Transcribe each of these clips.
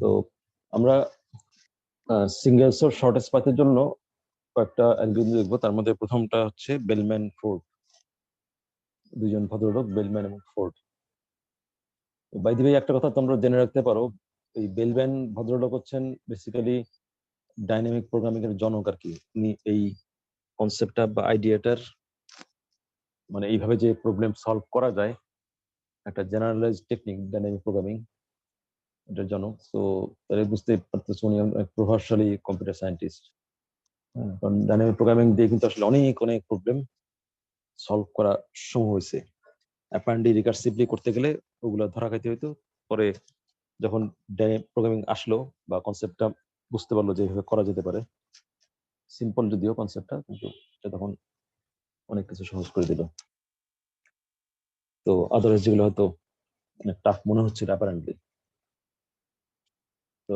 তো আমরা single source shortage পাথের জন্য কয়েকটা অ্যালগরিদম দেখবো। তার মধ্যে প্রথমটা হচ্ছে বেলম্যান ফোর্ড, দুইজন ভদ্রলোক বেলম্যান এবং ফোর্ড। বাই দ্য ওয়ে একটা কথা তোমরা জেনে রাখতে পারো, এই বেলম্যান ভদ্রলোক হচ্ছেন বেসিক্যালি ডাইনামিক প্রোগ্রামিং এর জনক আর কি। উনি এই কনসেপ্টটা বা আইডিয়াটার মানে এইভাবে যে প্রবলেম সলভ করা যায় একটা জেনারেলাইজ টেকনিক ডাইনামিক প্রোগ্রামিং, এটার জনক। তো তাহলে বুঝতে পারতেছো উনি অনেক প্রভাবশালী কম্পিউটার সায়েন্টিস্ট। কারণ ডাইনামিক প্রোগ্রামিং দিয়ে কিন্তু আসলে অনেক অনেক প্রবলেম সলভ করা সম্ভব হয়েছে। অ্যাপারেন্টলি রিকার্সিভলি করতে গেলে ওগুলো ধরা খাইতে হইতো। পরে যখন ডাইনামিক প্রোগ্রামিং আসলো বা কনসেপ্টটা বুঝতে পারলো যে এইভাবে করা যেতে পারে, সিম্পল যদিও কনসেপ্টটা, কিন্তু এটা তখন অনেক কিছু সহজ করে দিল। তো আদারওয়াইজ যেগুলো হয়তো অনেক টাফ মনে হচ্ছিল অ্যাপারেন্টলি। তো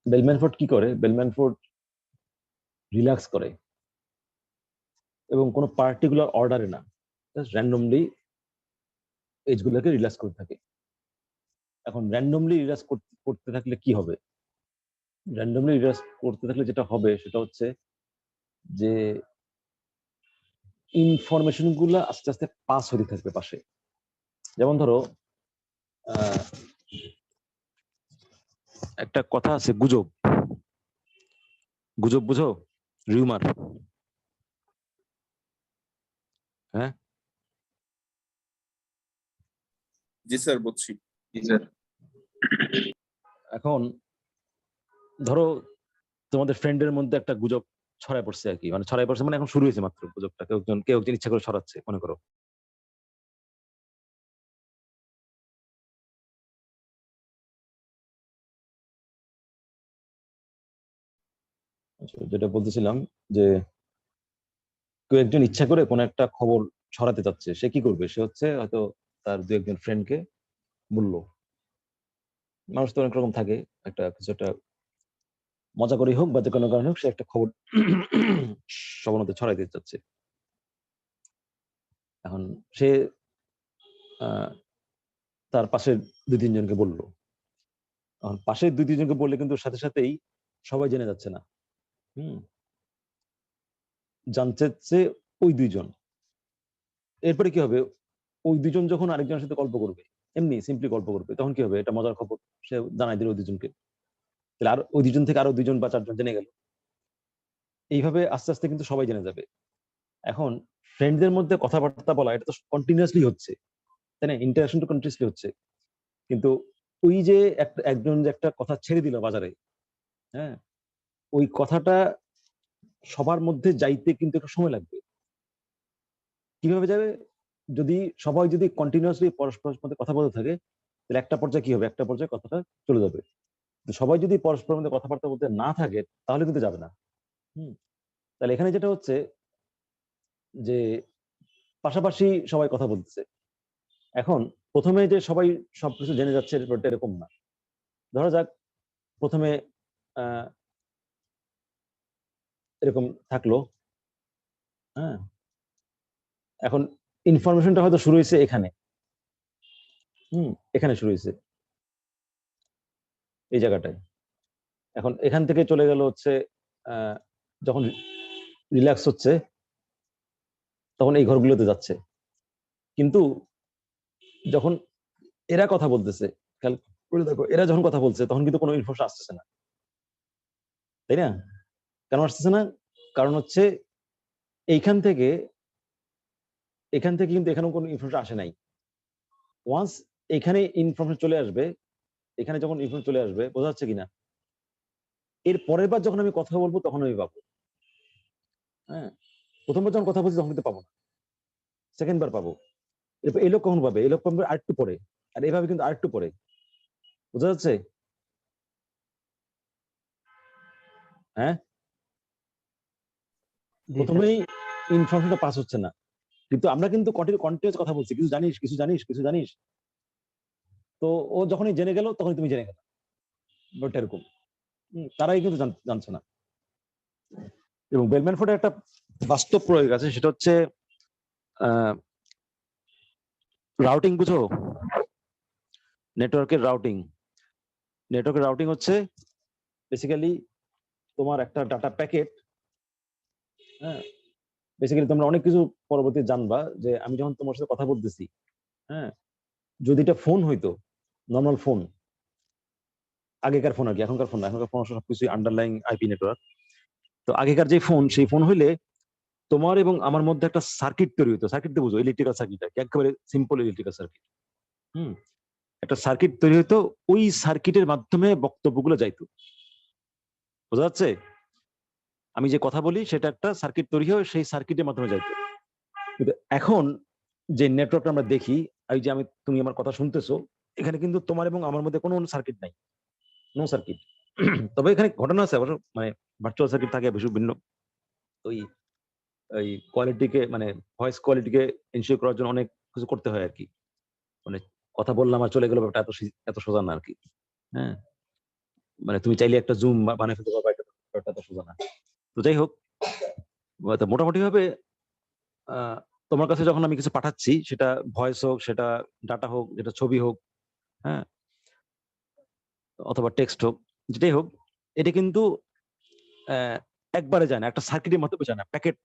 বেলম্যান ফোর্ড কি করে? বেলম্যান ফোর্ড রিল্যাক্স করে এবং কোনো পার্টিকুলার অর্ডারে না, জাস্ট র্যান্ডমলি এজগুলোকে রিল্যাক্স করতে থাকে। এখন র্যান্ডমলি রিল্যাক্স করতে থাকলে কি হবে? র্যান্ডমলি রিল্যাক্স করতে থাকলে যেটা হবে সেটা হচ্ছে যে ইনফরমেশন গুলো আস্তে আস্তে পাস হতে থাকবে পাশে। যেমন ধরো একটা কথা আছে গুজব, গুজব বুঝো? রিউমার। হ্যাঁ জি স্যার, বুঝছি। জি স্যার। এখন ধরো তোমাদের ফ্রেন্ডের মধ্যে একটা গুজব ছড়ায় পড়ছে আর কি, মানে ছড়ায় পড়ছে মানে এখন শুরু হয়েছে মাত্র গুজবটা, কেউ একজন ইচ্ছা করে ছড়াচ্ছে মনে করো। যেটা বলতেছিলাম যে কেউ একজন ইচ্ছা করে কোনো একটা খবর ছড়াতে চাচ্ছে, সে কি করবে? সে হচ্ছে হয়তো তার দু একজন ফ্রেন্ডকে বললো। মানুষ তো অনেক রকম থাকে, একটা কিছু একটা মজা করেই হোক বা যে কোনো কারণে হোক সে একটা খবর সবার মধ্যে ছড়াই দিতে চাচ্ছে। এখন সে তার পাশের দুই তিনজনকে বললো। এখন পাশের দুই তিনজনকে বললে কিন্তু সাথে সাথেই সবাই জেনে যাচ্ছে না। জানছে ওই দুইজন। এরপরে কি হবে? ওই দুজন যখন আরেকজনের সাথে গল্প করবে, এমনি সিম্পলি গল্প করবে, তখন কি হবে? এটা মজার খবর সে জানাই দিল ওই দুজনকে। তাহলে আর ওই দুজন থেকে আরো দুইজন বা চারজন জেনে গেল। এইভাবে আস্তে আস্তে কিন্তু সবাই জেনে যাবে। এখন ফ্রেন্ডদের মধ্যে কথাবার্তা বলা এটা তো কন্টিনিউয়াসলি হচ্ছে, তাই না? ইন্টারাকশন তো কন্টিনিউয়াসলি হচ্ছে। কিন্তু ওই যে একজন যে একটা কথা ছেড়ে দিল বাজারে, হ্যাঁ, ওই কথাটা সবার মধ্যে যাইতে কিন্তু একটা সময় লাগবে। কিভাবে যাবে? সবাই যদি কন্টিনিউয়াসলি পরস্পরের মধ্যে কথা বলতে থাকে, তাহলে একটা পর্যায়ে কি হবে? একটা পর্যায়ে কথাটা চলে যাবে। সবাই যদি পরস্পরের মধ্যে কথাবার্তা বলতে না থাকে তাহলে কিন্তু যাবে না। তাহলে এখানে যেটা হচ্ছে যে পাশাপাশি সবাই কথা বলতেছে। এখন প্রথমে যে সবাই সবকিছু জেনে যাচ্ছে ব্যাপারটা এরকম না। ধরা যাক প্রথমে এরকম থাকলো, হ্যাঁ, এখন ইনফরমেশনটা হয়তো শুরু হয়েছে এখানে, এখানে শুরু হয়েছে এই জায়গাটায়। এখন এখান থেকে চলে গেল হচ্ছে যখন রিল্যাক্স হচ্ছে তখন এই ঘরগুলোতে যাচ্ছে। কিন্তু যখন এরা কথা বলতেছে, খেয়াল করে দেখো, এরা যখন কথা বলছে তখন কিন্তু কোনো ইনফরমেশন আসতেছে না, তাই না? কেন আসতেছে না? কারণ হচ্ছে এইখান থেকে কিন্তু এখানেও কোনো ইনফরমেশন আসে নাই। ওয়ান্স এখানে ইনফরমেশন চলে আসবে, এখানে যখন ইনফরমেশন চলে আসবে, বোঝা যাচ্ছে কিনা? এর পরের বার যখন আমি কথা বলবো তখন আমি পাবো। হ্যাঁ, প্রথমবার যখন কথা বলছি তখন কিন্তু পাবো না, সেকেন্ড বার পাবো। এরপর এই লোক কখন পাবে? এই লোক পাবে আরেকটু পরে, আর এইভাবে কিন্তু আরেকটু পরে। বোঝা যাচ্ছে? হ্যাঁ, প্রথমেই ইনফরমেশনটা পাস হচ্ছে না, কিন্তু আমরা কিন্তু কন্টিনিউয়াস কথা বলছি, কিছু জানিস, কিছু জানিস, কিছু জানিস। তো ও যখনই জেনে গেল তখনই তুমি জেনে গেল, ব্যাপারটা এরকম। তারাই কিন্তু জানছে না। এবং বেলম্যান ফোর্ডের একটা বাস্তব প্রয়োগ আছে, সেটা হচ্ছে রাউটিং। বুঝো? নেটওয়ার্কের রাউটিং। নেটওয়ার্কের রাউটিং হচ্ছে বেসিক্যালি তোমার একটা ডাটা প্যাকেট। হ্যাঁ, বেসিক্যালি তোমরা অনেক কিছু পরবর্তী জানবা যে আমি যখন তোমার সাথে কথা বলতেছি, হ্যাঁ, যদি এটা ফোন হইতো, নর্মাল ফোন, আগেকার ফোন আর কি, এখনকার ফোন না, এখনকার ফোন সবকিছু আন্ডারলাইং আইপি নেটওয়ার্ক। তো আগেকার যে ফোন, সেই ফোন হইলে তোমার এবং আমার মধ্যে একটা সার্কিট তৈরি হতো। সার্কিট তো বুঝো, ইলেকট্রিক্যাল সার্কিট, একেবারে সিম্পল ইলেকট্রিক্যাল সার্কিট। একটা সার্কিট তৈরি হতো, ওই সার্কিটের মাধ্যমে বক্তব্যগুলো যাইতো। বোঝা যাচ্ছে? আমি যে কথা বলি সেটা একটা সার্কিট তৈরি হয়, সেই সার্কিটের মাধ্যমে যাইতো। কিন্তু এখন যে নেটওয়ার্কটা আমরা দেখি, এই যে তুমি আমার কথা শুনতেছো, এখানে কিন্তু তোমার এবং আমার মধ্যে কোনো সার্কিট নাই, নো সার্কিট। তবে এখানে ঘটনা আছে অবশ্য, মানে ভার্চুয়াল সার্কিট থাকে বেশি ভিন্ন। ওই ওই কোয়ালিটিকে, মানে ভয়েস কোয়ালিটিকে এনশিওর করার জন্য অনেক কিছু করতে হয় আর কি। মানে কথা বললাম আর চলে গেল, ব্যাপারটা এত সোজা না আর কি। হ্যাঁ, মানে তুমি চাইলে একটা জুম বানিয়ে ফেলতে পারবা, ব্যাপারটা এত সোজা না। তো যাই হোক, মোটামুটি ভাবে তোমার কাছে যখন আমি কিছু পাঠাচ্ছি, সেটা ভয়েস হোক, সেটা ডাটা হোক, যেটা ছবি হোক, হ্যাঁ, অথবা টেক্সট হোক, যেটাই হোক, এটা কিন্তু একবারে যায় না, একটা সার্কিটের মাধ্যমে যায় না, প্যাকেট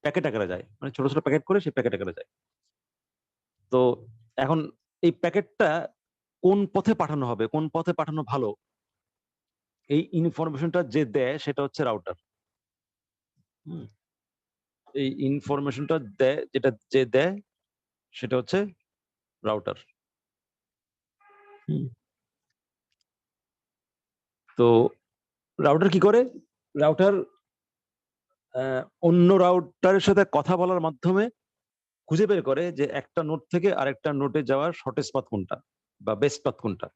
প্যাকেট আকারে যায়, মানে ছোট ছোট প্যাকেট করে সেই প্যাকেট আকারে যায়। তো এখন এই প্যাকেটটা কোন পথে পাঠানো হবে, কোন পথে পাঠানো ভালো, এই ইনফরমেশনটা যে দেয় সেটা হচ্ছে রাউটার। এই ইনফরমেশনটা দেয়, যেটা যে দেয় সেটা হচ্ছে রাউটার। তো রাউটার কি করে? রাউটার অন্য রাউটারের সাথে কথা বলার মাধ্যমে খুঁজে বের করে যে একটা নোড থেকে আরেকটা নোডে যাওয়ার শর্টেস্ট পাথ কোনটা বা বেস্ট পাথ কোনটা।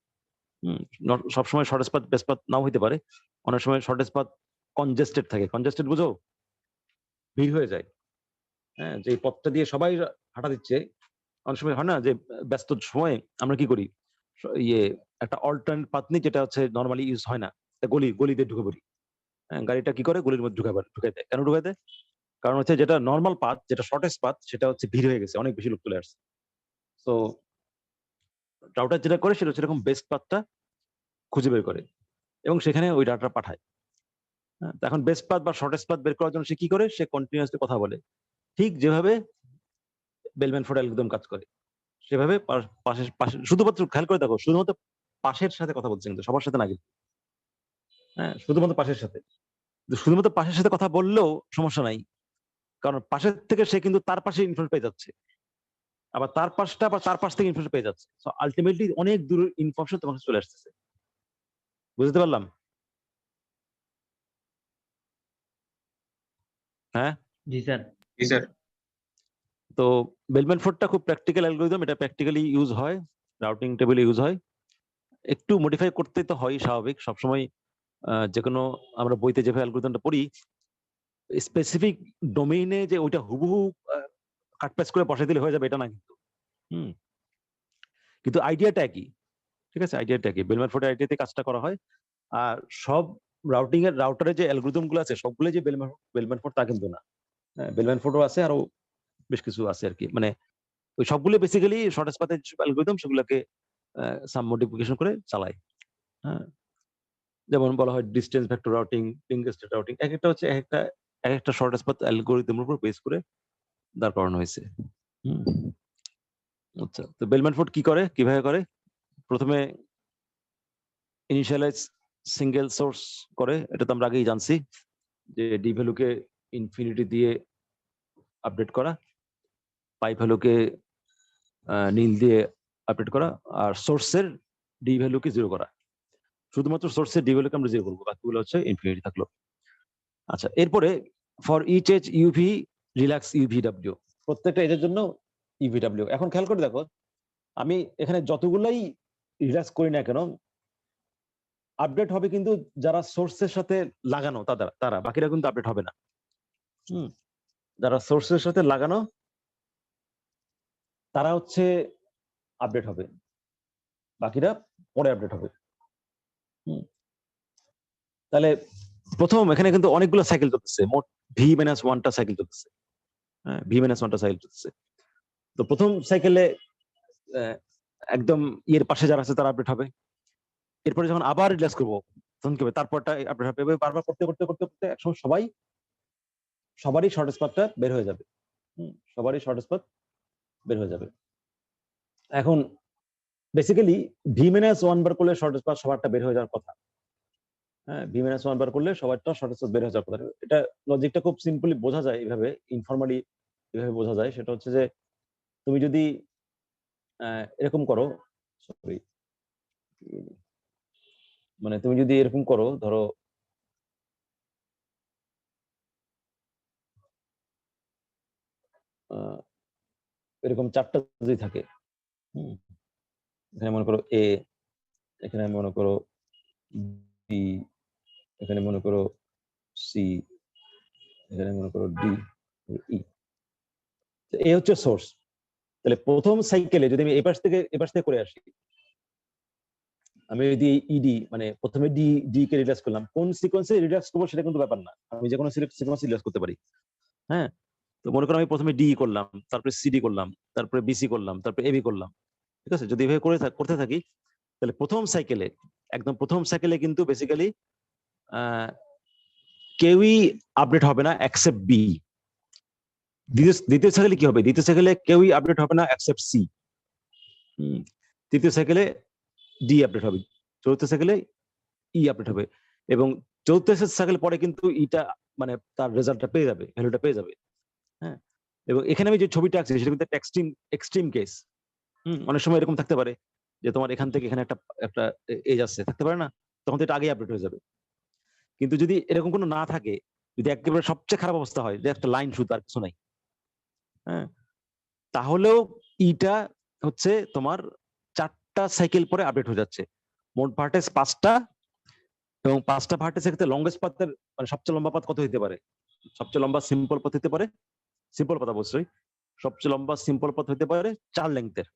সবসময় শর্টেস্ট পাথ বেস্ট পাথ নাও হইতে পারে। অনেক সময় শর্টেস্ট পাথ কনজেস্টেড থাকে। কনজেস্টেড বুঝো? ভিড় হয়ে যায়। হ্যাঁ, যে পথটা দিয়ে সবাই হাঁটা দিচ্ছে, অনেক সময় হয় না যে ব্যস্ত সময়ে আমরা কি করি, ইয়ে একটা অল্টারনেট পাথ নিই, যেটা হচ্ছে নরমালি ইউজ হয় না, গলিতে ঢুকে পড়ি। হ্যাঁ, গাড়িটা কি করে, গলির মধ্যে ঢুকাই দেয়। কেন ঢুকাই দেয়? কারণ হচ্ছে যেটা নরমাল পাথ, যেটা শর্টেস্ট পাথ, সেটা হচ্ছে ভিড় হয়ে গেছে, অনেক বেশি লোক চলে আসছে। তো রাউটার যেটা করে সেটা হচ্ছে এরকম বেস্ট পাথটা খুঁজে বের করে এবং সেখানে ওই ডাটা পাঠায়। হ্যাঁ, তো এখন বেস্ট পাথ বা শর্টেস্ট পাথ বের করার জন্য সে কি করে? সে কন্টিনিউয়াসলি কথা বলে, ঠিক যেভাবে বেলম্যান ফোর্ড অ্যালগরিদম কাজ করে সেভাবে। পাশে শুধুমাত্র খেয়াল করে দেখো, শুধুমাত্র পাশের সাথে কথা বলছে, কিন্তু সবার সাথে না কিন্তু। হ্যাঁ, শুধুমাত্র পাশের সাথে। শুধুমাত্র পাশের সাথে কথা বললেও সমস্যা নাই, কারণ পাশের থেকে সে কিন্তু তার পাশে ইনফরমেশন পেয়ে যাচ্ছে, আবার তার পাশটা আবার তার পাশ থেকে ইনফরমেশন পেয়ে যাচ্ছে। সো আলটিমেটলি অনেক দূরের ইনফরমেশন তোমার কাছে চলে আসতেছে। বুঝতে পারলাম? হ্যাঁ, জি স্যার। জি স্যার। তো বেলম্যান ফোর্ডটা খুব প্র্যাকটিক্যাল অ্যালগরিদম, এটা প্র্যাকটিক্যালি ইউজ হয়, রাউটিং টেবিলে ইউজ হয়। একটু মডিফাই করতে তো হয়, স্বাভাবিক। সবসময় যে কোনো আমরা বইতে যেভাবে অ্যালগরিদমটা পড়ি, স্পেসিফিক ডোমেইনে যে ওইটা হুবহু কাটপ্যাচ করে বসাই দিলে হয়ে যাবে, এটা না কিন্তু। কিন্তু আইডিয়াটা একই। ঠিক আছে, আইডিয়াটা একই, বেলম্যান ফোর্ডের আইডিয়াতে কাজটা করা হয়। আর সব রাউটারের যে অ্যালগরিদম গুলো আছে, সবগুলো যে বেলম্যান ফোর্ড তা কিন্তু না। হ্যাঁ, বেলম্যান ফোর্ডও আছে, আরো বেশ কিছু আছে আর কি। মানে ওই সবগুলো বেসিক্যালি শর্টেস্ট পাথের যে অ্যালগরিদম, সেগুলোকে সাম মডিফিকেশন করে চালায়। হ্যাঁ, যেমন বলা হয় distance vector routing, link state routing, একটা হচ্ছে এক একটা শর্টেস্ট পাথ অ্যালগরিদমের উপর বেস করে দাঁড় করানো হয়েছে। আচ্ছা, তো বেলম্যান ফোর্ড কি করে, কিভাবে করে? প্রথমে ইনিশিয়ালাইজ সিঙ্গেল সোর্স করে, এটা তো আমরা আগেই জানছি, যে ডি ভ্যালুকে ইনফিনিটি দিয়ে আপডেট করা, পাই ভ্যালুকে নীল দিয়ে আপডেট করা, আর সোর্সের ডি ভ্যালুকে 0 করা। শুধুমাত্র সোর্সের ডি ভ্যালুকে আমরা 0 করবো, বাকিগুলো হচ্ছে ইনফিনিটি থাকলো। আচ্ছা, এরপরে for each edge UV relax UVW, প্রত্যেকটা এজের জন্য ইউভিডব্লিউ। এখন খেয়াল করে দেখো, আমি এখানে যতগুলাই রিল্যাক্স করি না কেন, আপডেট হবে কিন্তু যারা সোর্সের সাথে লাগানো তারা, বাকিরা কিন্তু আপডেট হবে না। যারা সোর্সের সাথে লাগানো তারা হচ্ছে আপডেট হবে, বাকিরা পরে আপডেট হবে। তাহলে প্রথম এখানে কিন্তু অনেকগুলো সাইকেল চলতেছে, মোট v-1টা সাইকেল চলতেছে। হ্যাঁ, v-1টা সাইকেল চলতেছে। তো প্রথম সাইকেলে একদম ইয়ের পাশে যারা আছে তারা আপডেট হবে, এরপরে যখন আবার রিল্যাক্স করবো তখন কি হবে, তারপরটা আপডেট হবে, বারবার করতে করতে করতে করতে একসময় সবারই শর্টেস্ট পাথটা বের হয়ে যাবে। সবারই শর্টেস্ট পাথ বের হয়ে যাবে। এখন বেসিক্যালি v-1 বার করলে শর্টেস্ট পাথ সবারটা বের হয়ে যাওয়ার কথা। হ্যাঁ, v-1 বার করলে সবারটা শর্টেস্ট পাথ বের হয়ে যাওয়ার কথা। এটা লজিকটা খুব সিম্পলি বোঝা যায় এইভাবে, ইনফরমালি এভাবে বোঝা যায়। সেটা হচ্ছে যে তুমি যদি এরকম করো, সরি, মানে তুমি যদি এরকম করো, ধরো এরকম চারটা যদি থাকে, এখানে মনে করো এ, এখানে মনে করো বি, এখানে মনে করো সি, এখানে মনে করো ডি, ই। এ হচ্ছে সোর্স। তাহলে প্রথম সাইকেলে যদি আমি এপাশ থেকে করে আসি, আমি যদি ইডি মানে প্রথমে ডি কে রিল্যাক্স করলাম, কোন সিকোয়েন্সে রিল্যাক্স করবো সেটা কিন্তু ব্যাপার না, আমি যে কোনো সিকোয়েন্সে রিল্যাক্স করতে পারি। হ্যাঁ, তো মনে করো আমি প্রথমে ডি করলাম, তারপরে সিডি করলাম, তারপরে বিসি করলাম, তারপরে এবি করলাম। ঠিক আছে, যদি এভাবে করতে থাকি, তাহলে একদম প্রথম সাইকেলে কিন্তু বেসিক্যালি কেউই আপডেট হবে না এক্সেপ্ট বি। দ্বিতীয় সাইকেলে কি হবে, দ্বিতীয় সাইকেলে কেউই আপডেট হবে না এক্সেপ্ট সি। তৃতীয় সাইকেলে ডি আপডেট হবে, চতুর্থ সাইকেলে ই আপডেট হবে, এবং চতুর্থ সাইকেল পরে কিন্তু ইটা মানে তার রেজাল্টটা পেয়ে যাবে, ভ্যালুটা পেয়ে যাবে। হ্যাঁ, এবং এখানে আমি যে ছবিটা আঁকছি সেটা কিন্তু এক্সট্রিম কেস। অনেক সময় এরকম থাকতে পারে যে তোমার এখান থেকে এখানে একটা এজ আসছে, থাকতে পারে না, তখন তো এটা আগেই আপডেট হয়ে যাবে। কিন্তু যদি এরকম কোনো না থাকে, যদি একেবারে সবচেয়ে খারাপ অবস্থা হয় যে একটা লাইন শুধু আর কিছু নাই, হ্যাঁ, তাহলেও ইটা হচ্ছে তোমার 4টা সাইকেল পরে আপডেট হয়ে যাচ্ছে। মোট ভার্টেক্স 5টা, এবং 5টা ভার্টেক্সের ক্ষেত্রে লংগেস্ট পাথের মানে সবচেয়ে লম্বা পাথ কত হতে পারে? সবচেয়ে লম্বা সিম্পল পথ হতে পারে, সিম্পল পথ অবশ্যই, সবচেয়ে লম্বা সিম্পল পথ হতে পারে 4 লেংথের।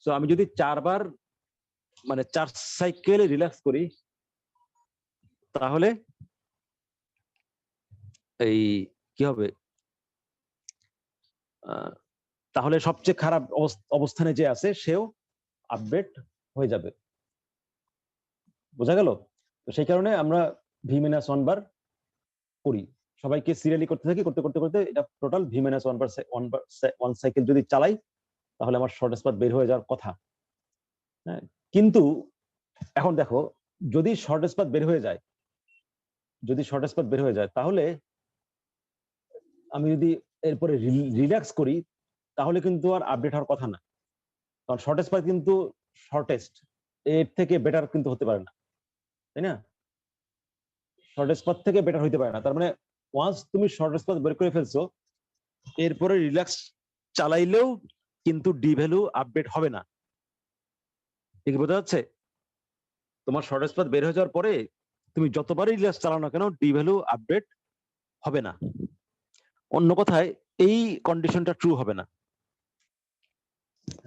সো আমি যদি 4বার মানে 4 সাইকেল রিল্যাক্স করি, তাহলে এই কি হবে, তাহলে সবচেয়ে খারাপ অবস্থানে যে আছে সেও আপডেট হয়ে যাবে। বোঝা গেল? তো সেই কারণে আমরা v-1 বার করি, সবাইকে সিরিয়ালি করতে থাকি, করতে করতে করতে এটা টোটাল v-1 বার ওয়ান সাইকেল যদি চালাই, তাহলে আমার শর্টেস্ট পাথ বের হয়ে যাওয়ার কথা। হ্যাঁ, কিন্তু এখন দেখো, যদি শর্টেস্ট পাথ বের হয়ে যায়, তাহলে আমি যদি এরপরে রিল্যাক্স করি, তাহলে কিন্তু আর আপডেট হওয়ার কথা না, কারণ শর্টেস্ট পাথ কিন্তু শর্টেস্ট, এর থেকে বেটার কিন্তু হতে পারে না, তাই না? শর্টেস্ট পাথ থেকে বেটার হইতে পারে না। তার মানে ওয়ান্স তুমি শর্টেস্ট পাথ বের করে ফেলছো, এরপরে রিল্যাক্স চালাইলেও কিন্তু ডি ভ্যালু আপডেট হবে না। ঠিক বোঝা যাচ্ছে? তোমার শর্টেস্ট পাথ বের হয়ে যাওয়ার পরে তুমি যতবারই রিল্যাক্স চালাও না কেন, ডি ভ্যালু আপডেট হবে না। অন্য কথায় এই কন্ডিশনটা ট্রু হবে না।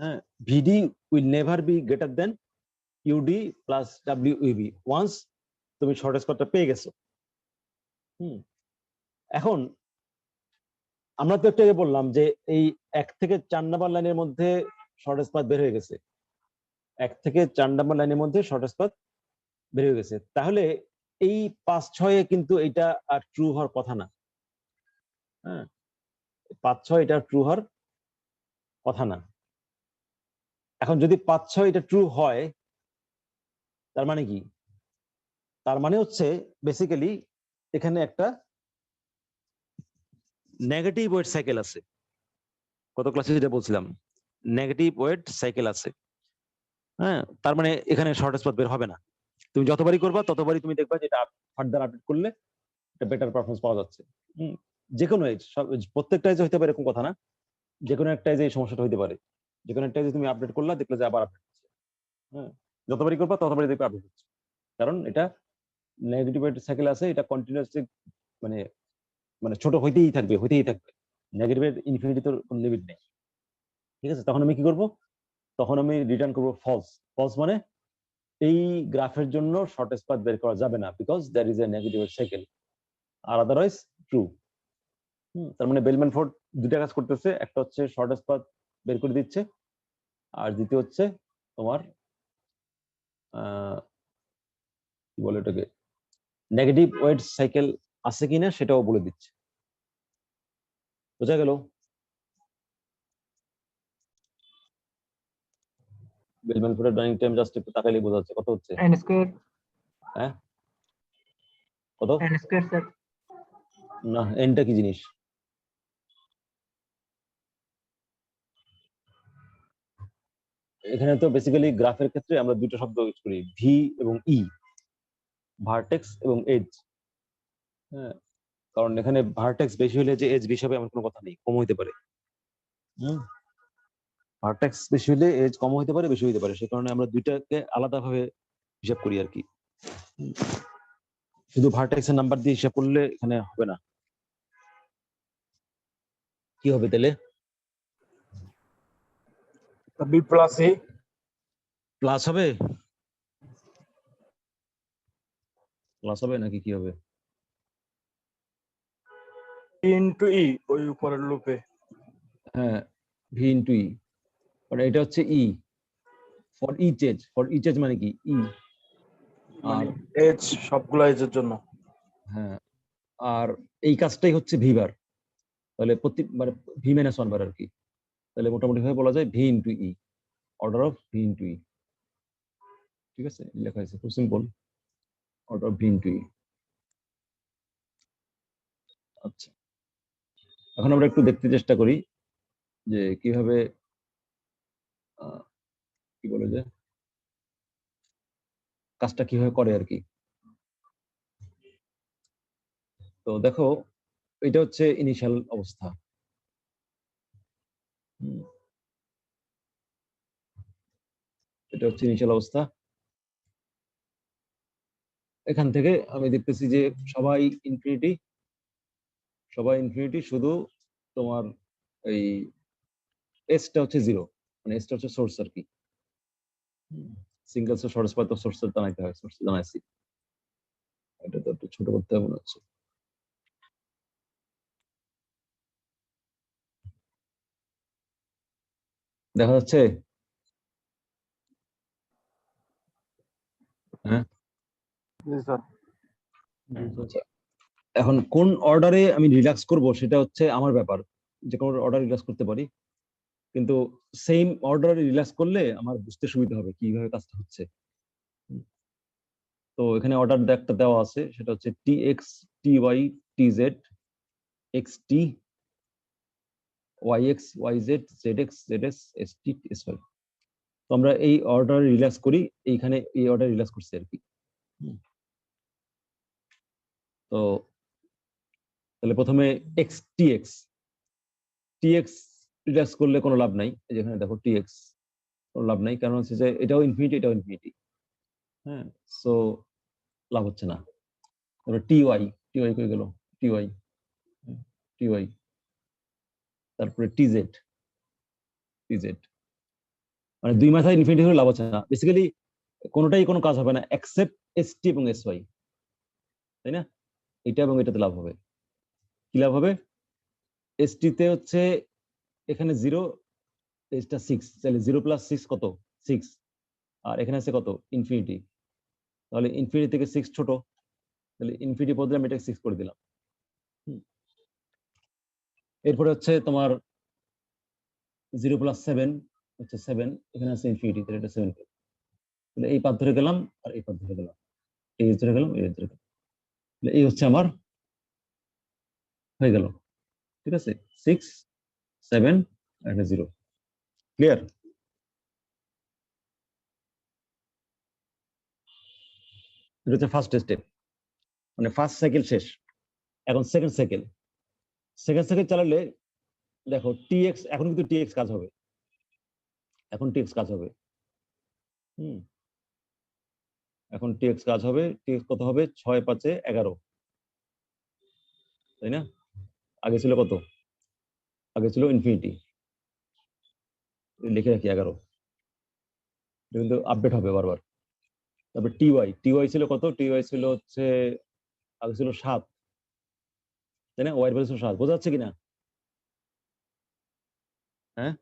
হ্যাঁ, VD will never be greater than UD plus WEB once তুমি শর্টেস্ট পাথটা পেয়ে গেছো। এখন আমরা তো একটু আগে বললাম যে এই 1 থেকে 4 নাম্বার লাইনের মধ্যে শর্টেস্ট পাথ বের হয়ে গেছে, 1 থেকে 4 নাম্বার লাইনের মধ্যে শর্টেস্ট পাথ বের হয়ে গেছে, তাহলে এই 5-6 কিন্তু এটা আর ট্রু হওয়ার কথা না। হ্যাঁ, 5-6 এটা ট্রু হওয়ার কথা না। এখন যদি 5-6 এটা ট্রু হয়, তার মানে কি? তার মানে হচ্ছে বেসিক্যালি এখানে একটা নেগেটিভ ওয়েট সাইকেল আছে। কত ক্লাসে যেটা বলছিলাম, নেগেটিভ ওয়েট সাইকেল আছে। হ্যাঁ, তার মানে এখানে শর্টেস্ট পাথ বের হবে না। তুমি যতবারই করবা ততবারই তুমি দেখবা যে এটা ফার্দার আপডেট করলে একটা বেটার পারফরমেন্স পাওয়া যাচ্ছে। যে কোনো এজ, প্রত্যেকটা এজে হতে পারে এরকম কথা না, যে কোনো একটা এজে এই সমস্যাটা হতে পারে। যে কোনো একটা এজে তুমি আপডেট করলা, দেখলে যে আবার আপডেট হচ্ছে। হ্যাঁ, যতবারই করবা ততবারই দেখবে আপডেট হচ্ছে, কারণ এটা নেগেটিভ ওয়েট সাইকেল আছে, এটা কন্টিনিউয়াসলি মানে মানে ছোট হইতেই থাকবে। নেগেটিভের ইনফিনিটি তো কোনো লিমিট নেই। ঠিক আছে, তখন আমি কি করব? তখন আমি রিটার্ন করব ফলস মানে এই গ্রাফের জন্য শর্টেস্ট পাথ বের করা যাবে না, because there is a negative cycle, আর আদারওয়াইজ ট্রু। তার মানে বেলম্যান ফোর্ড দুইটা কাজ করতেছে, একটা হচ্ছে শর্টেস্ট পাথ বের করে দিচ্ছে, আর দ্বিতীয় হচ্ছে তোমার কি বলে এটাকে, নেগেটিভ ওয়েট সাইকেল আছে কিনা সেটাও বলে দিচ্ছে। বোঝা গেল? বেলম্যান ফোর্ডের রানিং টাইম জাস্ট একটু তাকাইলে বোঝা যাচ্ছে কত হচ্ছে। n square হ্যাঁ কত? n square sir. না, এনটা কি জিনিস? এখানে তো বেসিক্যালি গ্রাফের ক্ষেত্রে আমরা দুটো শব্দ ইউজ করি, ভি এবং ই, ভার্টেক্স এবং এজ। হ্যাঁ, কারণ এখানে ভার্টেক্স বেশি হলে যে এজ বেশি হবে এমন কোনো কথা নেই, কম হইতে পারে। ভার্টেক্স বেশি হলে এজ কম হইতে পারে, বেশি হইতে পারে, সে কারণে আমরা দুইটাকে আলাদাভাবে হিসাব করি আর কি। শুধু ভার্টেক্সের নাম্বার দিয়ে হিসাব করলে এখানে হবে না। কি হবে তাহলে? b plus a প্লাস হবে? প্লাস হবে নাকি কি হবে? into e ওই উপরের লুপে। হ্যাঁ, ভি ইন্টু ই, মানে এটা হচ্ছে E for each edge. For each edge মানে কি? ই। মানে আর এজ সবগুলো এজের জন্য। হ্যাঁ, আর এই কাজটাই হচ্ছে ভি বার, তাহলে প্রতি মানে ভি মাইনাস ওয়ান বার আর কি। তাহলে মোটামুটি ভাবে বলা যায় V into E, order of V into E. ঠিক আছে, লেখা আছে খুব simple, order of V into E. আচ্ছা, এখন আমরা একটু দেখতে চেষ্টা করি যে কিভাবে কি বলে যে কাজটা কিভাবে করে আর কি। তো দেখো, এটা হচ্ছে ইনিশিয়াল অবস্থা। এটা হচ্ছে ইনিশিয়াল অবস্থা। এখান থেকে আমি দেখতেছি যে সবাই ইনফিনিটি, সবাই ইনফিনিটি, শুধু তোমার এই এসটা হচ্ছে জিরো, মানে এসটা হচ্ছে সোর্স আর কি। সিঙ্গেল সোর্স শর্ট পাই তো সোর্স জানাইতে হয়, সোর্স জানাইছি। এটা তো একটু ছোট করতে হবে মনে হচ্ছে। দেখা যাচ্ছে? হ্যাঁ, জি স্যার। আচ্ছা। এখন কোন অর্ডারে আমি রিল্যাক্স করব সেটা হচ্ছে আমার ব্যাপার, যে কোনো অর্ডার রিল্যাক্স করতে পারি, কিন্তু সেম অর্ডারে রিল্যাক্স করলে আমার বুঝতে সুবিধা হবে কিভাবে কাজটা হচ্ছে। তো এখানে অর্ডার একটা দেওয়া আছে, সেটা হচ্ছে T X T Y T Z X T Y X Y Z Z X Z S S T S Y. তো আমরা এই অর্ডার রিল্যাক্স করি, এইখানে এই অর্ডার রিল্যাক্স করছি আর কি। তো তাহলে প্রথমে এক্স টি এক্স রিল্যাক্স করলে কোনো লাভ নাই। এই যেখানে দেখো টি এক্স, কোনো লাভ নাই, কারণ হচ্ছে যে এটাও ইনফিনিটি এটাও ইনফিনিটি। হ্যাঁ, সো লাভ হচ্ছে না। তারপরে টি ওয়াই কই গেল? টি ওয়াই, তারপরে টি জেড মানে দুই মাথায় ইনফিনিটি হলে লাভ হচ্ছে না। বেসিক্যালি কোনোটাই কোনো কাজ হবে না এক্সেপ্ট এস টি এবং এস ওয়াই, তাই না? এটা এবং এটাতে লাভ হবে। কি লাভ হবে? এস টি তে হচ্ছে এখানে জিরো, এটা সিক্স, তাহলে জিরো প্লাস সিক্স কত? সিক্স। আর এখানে আছে কত? ইনফিনিটি। তাহলে ইনফিনিটি থেকে সিক্স ছোট, তাহলে ইনফিনিটি বদলে আমি এটা সিক্স করে দিলাম। এরপরে হচ্ছে তোমার জিরো প্লাস সেভেন হচ্ছে সেভেন, এখানে আছে ইনফিনিটি, তাহলে এটা সেভেন। তাহলে এই পাথ ধরে গেলাম আর এই পাথ ধরে গেলাম, এই ধরে গেলাম এই ধরে গেলাম, এই হচ্ছে আমার হয়ে গেল। ঠিক আছে, সিক্স সেভেন আর একটা জিরো। ক্লিয়ার? এটা হচ্ছে ফার্স্ট স্টেপ, মানে ফার্স্ট সাইকেল শেষ। এখন সেকেন্ড সাইকেল চালালে দেখো টি এক্স, এখন কিন্তু টি এক্স কাজ হবে, এখন টি এক্স কাজ হবে। এখন টি এক্স কাজ হবে। টি এক্স কত হবে? 6 5 11, তাই না? আগে ছিল কত? আগে ছিল ইনফিনিটি, লিখে রাখি 11, কিন্তু আপডেট হবে বারবার। তারপর টি ওয়াই ছিল কত? টি ওয়াই ছিল হচ্ছে আগে ছিল 7, তাই না? ওয়াই ভ্যালু ছিল 7, বোঝা যাচ্ছে কিনা? হ্যাঁ,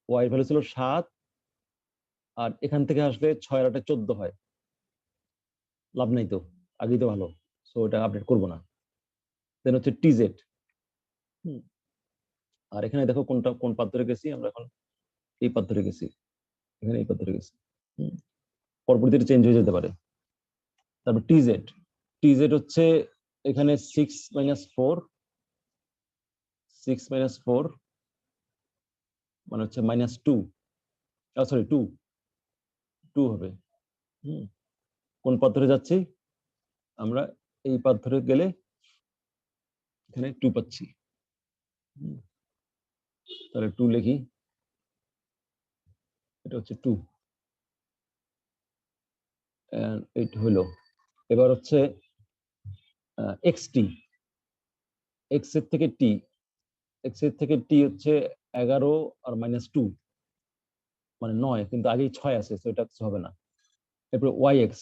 ওয়াই ভ্যালু ছিল 7, আর এখান থেকে আসলে 6 আর 8 14 হয়, লাভ নাই তো, আগেই তো ভালো, সো এটা আপডেট করব না। দেন হচ্ছে টিজেড। আর এখানে দেখো কোন পাথ ধরে গেছি আমরা, এখন এই পাথ ধরে গেছি, এখানে এই পাথ ধরে গেছি। পরবর্তীতে চেঞ্জ হয়ে যেতে পারে। তারপর টিজেড, টিজেড হচ্ছে এখানে 6 - 4, 6 - 4 মানে হচ্ছে -2, সরি 2 হবে। কোন পথ ধরে যাচ্ছি আমরা, এই পথ ধরে গেলে এখানে 2 পাচ্ছি। তাহলে 2 লিখি, এটা হচ্ছে 2, এইট হলো। এবার হচ্ছে xt, x এর থেকে t, x এর থেকে t হচ্ছে 11 আর -2 মানে 9, কিন্তু আগেই 6 আছে, তো এটা কিছু হবে না। এরপর yx,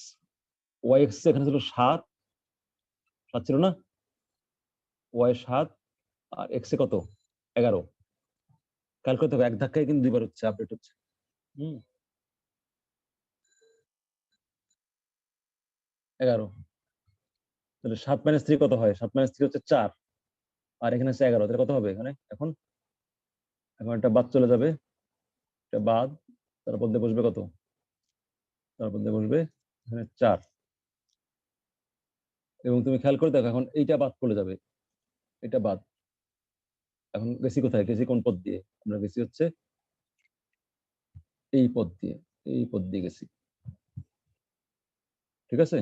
yx এখানে ছিল 7 ছিল না, y 7 আর x এ কত 11, খেয়াল করতে হবে এক ধাক্কায় কিন্তু দুইবার হচ্ছে আপডেট হচ্ছে। হুম 11, তাহলে 7 - 3 কত হয়, 7 - 3 হচ্ছে 4, আর এখানে আছে 11, তাহলে কত হবে এখানে, এখন একটা বাদ চলে যাবে, এটা বাদ, তার মধ্যে বসবে কত, তার মধ্যে বসবে এখানে 4। এবং তুমি খেয়াল করে দেখো এখন এইটা বাদ চলে যাবে, এটা বাদ। এখন গেছি কোথায়, গেছি কোন পথ দিয়ে, আমরা গেছি হচ্ছে এই পথ দিয়ে, এই পথ দিয়ে গেছি, ঠিক আছে।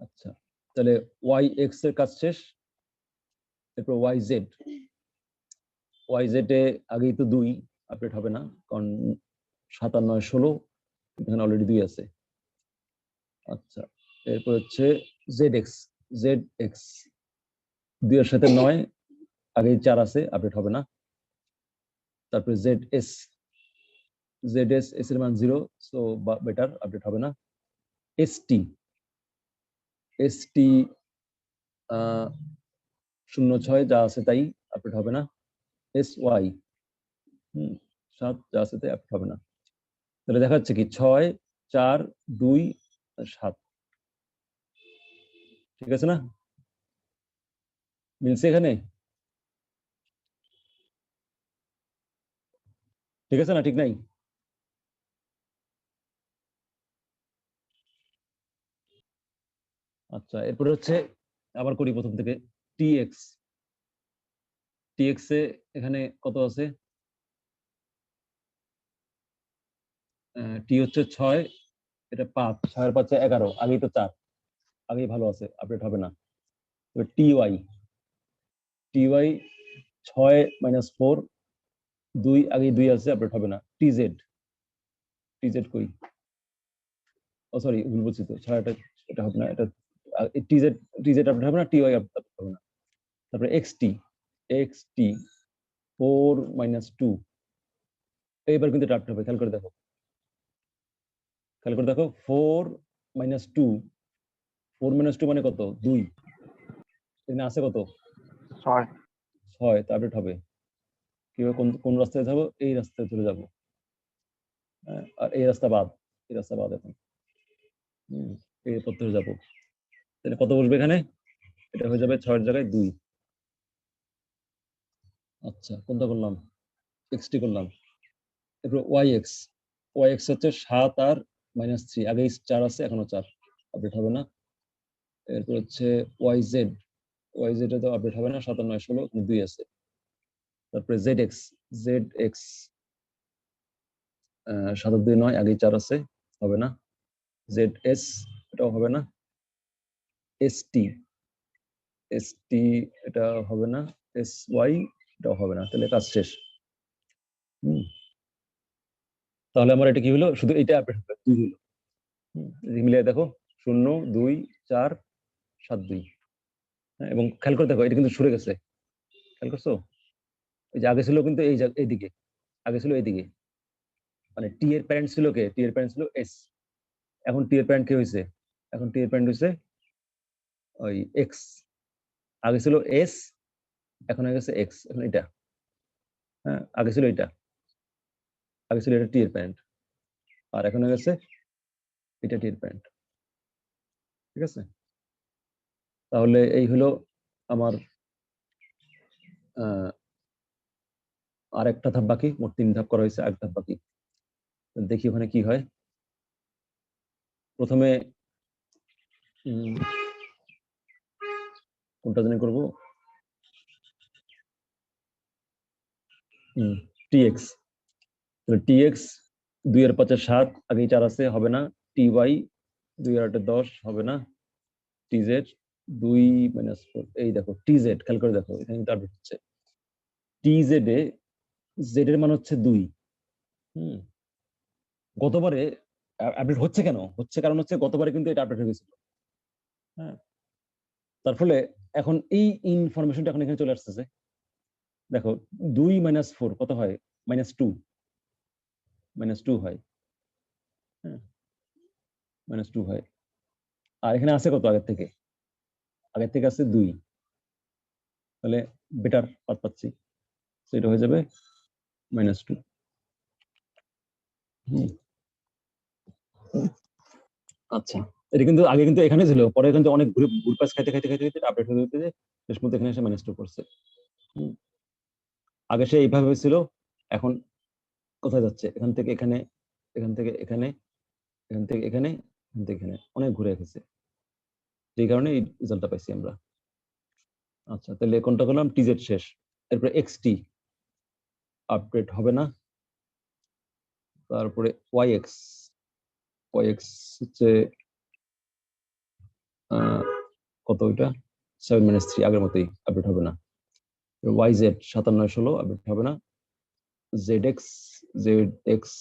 আচ্ছা, তাহলে yx এর কাজ শেষ। এরপর yz, yz এ আগেই তো 2, আপডেট হবে না, কারণ 7 আর 9 16, এখানে অলরেডি 2 আছে। আচ্ছা, এরপর হচ্ছে zx, zx 2 এর সাথে 9, আগেই 4 আছে, আপডেট হবে না। তারপরে zs, zs s এর মান 0, সো বেটার, আপডেট হবে না। st, st 06 যা আছে তাই, আপডেট হবে না। sy 7 যা আছে তাই, আপডেট হবে না। তাহলে দেখা যাচ্ছে কি 6 4 2 7, ঠিক আছে না, মিলছে এখানে, ঠিক আছে না, ঠিক নাই? আচ্ছা, এরপরে হচ্ছে আবার করি প্রথম থেকে, tx, tx এ এখানে কত আছে, টি হচ্ছে 6, এটা 5, 6 এর 5 11, আগেই তো 4, আগেই ভালো আছে, আপডেট হবে না। এবার ty, ty 6 - 4, 2 আগেই 2 আছে, আপডেট হবে না। tz, tz কই, ও সরি ভুল বলছি তো, 6 এটা হবে না, এটা tz, tz আপডেট হবে না, ty আপডেট হবে না। তারপরে xt, xt 4 - 2, এইবার কিন্তু এটা আপডেট হবে, খেয়াল করে দেখো, খেয়াল করে দেখো 4 - 2, 4 - 2 মানে কত, 2, এখানে আছে কত 6 6, তা আপডেট হবে। কিভাবে, কোন রাস্তায় যাবো, এই রাস্তায় চলে যাবো, আর এই রাস্তা বাদ, এই রাস্তা বাদ এখন, এই পথ ধরে যাবো, তাহলে কত বসবে এখানে, এটা হয়ে যাবে 6 এর জায়গায় 2। আচ্ছা, কোনটা করলাম, xt করলাম। এরপর yx, yx হচ্ছে 7 আর -3, আগেই 4 আছে, এখনো 4, আপডেট হবে না। এরপর হচ্ছে yz, yz এ তো আপডেট হবে না, 7 আর 9 16, 2 আছে। তারপরে zx, zx 7 আর 2 9, আগেই 4 আছে, হবে না। zs, এটাও হবে না। st, st এটা হবে না। sy, এটাও হবে না, তাহলে কাজ শেষ। তাহলে আমার এটা কি হলো, শুধু এটা আপডেট হবে, 2 হলো। মিলিয়ে দেখো 0 2 4 7 2, এবং খেয়াল করে দেখো এটা কিন্তু সরে গেছে, খেয়াল করছো, এই যে আগে ছিল কিন্তু এইদিকে, আগে ছিল এইদিকে, মানে টি এর প্যারেন্ট ছিল কে, টি এর প্যারেন্ট ছিল এস, এখন টি এর প্যারেন্ট কি হয়েছে, এখন টি এর প্যারেন্ট হয়েছে ওই এক্স, আগে ছিল এস, এখন হয়ে গেছে এক্স, এখন এটা, হ্যাঁ আগে ছিল এটা, আগে ছিল এটা টি এর প্যারেন্ট, আর এখন হয়ে গেছে এটা টি এর প্যারেন্ট। ঠিক আছে, তাহলে এই হলো আমার আর একটা ধাপ বাকি, মোট 3 ধাপ করা হয়েছে, 1 ধাপ বাকি। দেখি ওখানে কি হয়। প্রথমে কোনটা জানি করবো, tx, তাহলে tx 2 এর 5 এর 7, আগেই 4 আছে, হবে না। ty 2 এর 8 এর 10, হবে না। tz 2 - 4, এই দেখো tz, খেয়াল করে দেখো এখানে কিন্তু আপডেট হচ্ছে। tz এ z এর মান হচ্ছে 2। গতবারে আপডেট হচ্ছে কেন? হচ্ছে কারণ হচ্ছে গতবারে কিন্তু এটা আপডেট হয়ে গেছিল। হ্যাঁ, তার ফলে এখন এই ইনফরমেশনটা এখন এখানে চলে আসতেছে। দেখো 2 - 4 কত হয়? -2, -2 হয়। হ্যাঁ, -2 হয়। আর এখানে আছে কত আগের থেকে? আগের থেকে আছে 2, তাহলে বেটার পাত পাচ্ছি, সেটা হয়ে যাবে -2। আচ্ছা, এটা কিন্তু আগে কিন্তু এখানে ছিল, পরে কিন্তু অনেক গ্রুপ পাস খাইতে খাইতে খাইতে খাইতে আপডেট হতে হতে শেষ পর্যন্ত এখানে এসে -2 করছে। আগে সে এইভাবে ছিল, এখন কোথায় যাচ্ছে? এখান থেকে এখানে, এখান থেকে এখানে, এখান থেকে এখানে, এখান থেকে এখানে, অনেক ঘুরে গেছে, যে কারণে এই রেজাল্টটা পাইছি আমরা। আচ্ছা, তাহলে কোনটা করলাম? টিজেড শেষ। এরপরে এক্সটি আপডেট হবে না। তারপরে ওয়াইএক্স, ওয়াইএক্স হচ্ছে কত? ওইটা 7 - 3, আগের মতোই, আপডেট হবে না। ওয়াইজেড 57 16, আপডেট হবে না। জেডএক্স, জেডএক্স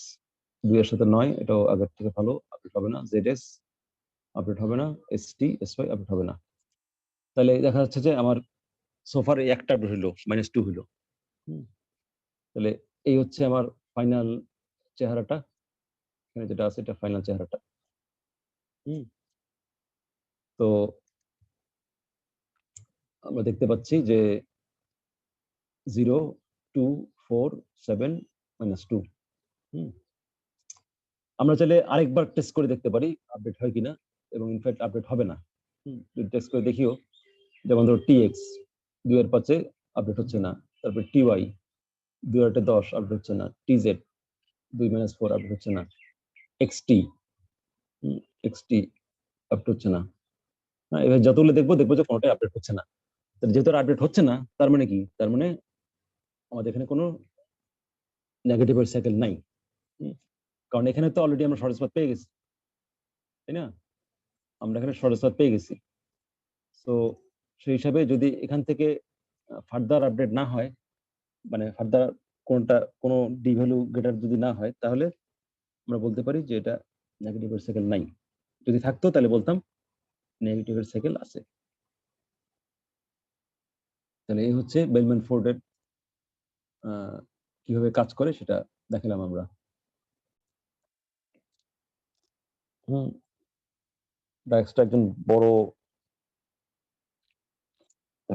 2 এর সাথে 9, এটাও আগের থেকে ভালো, আপডেট হবে না। জেডএস আপডেট হবে না। এসটি এস5 আপডেট হবে না। তাহলে দেখা যাচ্ছে যে আমার সোফার এই একটা আপডেট হলো, -2 হলো। তাহলে এই হচ্ছে আমার ফাইনাল চেহারাটা, এখানে যেটা আছে এটা ফাইনাল চেহারাটা। তো আমরা দেখতে পাচ্ছি যে 0 2 4 7 -2। আমরা চাইলে আরেকবার টেস্ট করে দেখতে পারি আপডেট হয় কিনা, এবং ইনফ্যাক্ট আপডেট হবে না। টেস্ট করে দেখিও, যেমন ধরো টিএক্স 2 এর 5 আপডেট হচ্ছে না, তারপর টিওয়াই 2 এর 8 10 আপডেট হচ্ছে না, টিজেড 2 - 4 আপডেট হচ্ছে না, এক্সটি এক্সটি আপডেট হচ্ছে না। এবার যতগুলো দেখবো যে কোনোটাই আপডেট হচ্ছে না। যেহেতু আপডেট হচ্ছে না, তার মানে কি? তার মানে আমাদের এখানে কোনো নেগেটিভের সাইকেল নাই। কারণ এখানে তো অলরেডি আমরা সহজ পথ পেয়ে গেছি, তাই না? আমরা এখানে সহজ পথ পেয়ে গেছি। তো সেই হিসাবে যদি এখান থেকে ফার্দার আপডেট না হয়, মানে ফার্দার কোনো ডি ভ্যালু গ্রেটার যদি না হয়, তাহলে আমরা বলতে পারি যে এটা নেগেটিভের সাইকেল নাই। যদি থাকতো তাহলে বলতাম নেগেটিভের সাইকেল আছে। তাহলে এই হচ্ছে বেলম্যান ফোর্ডের কিভাবে কাজ করে সেটা দেখালাম আমরা। ডাক্সটা একজন বড়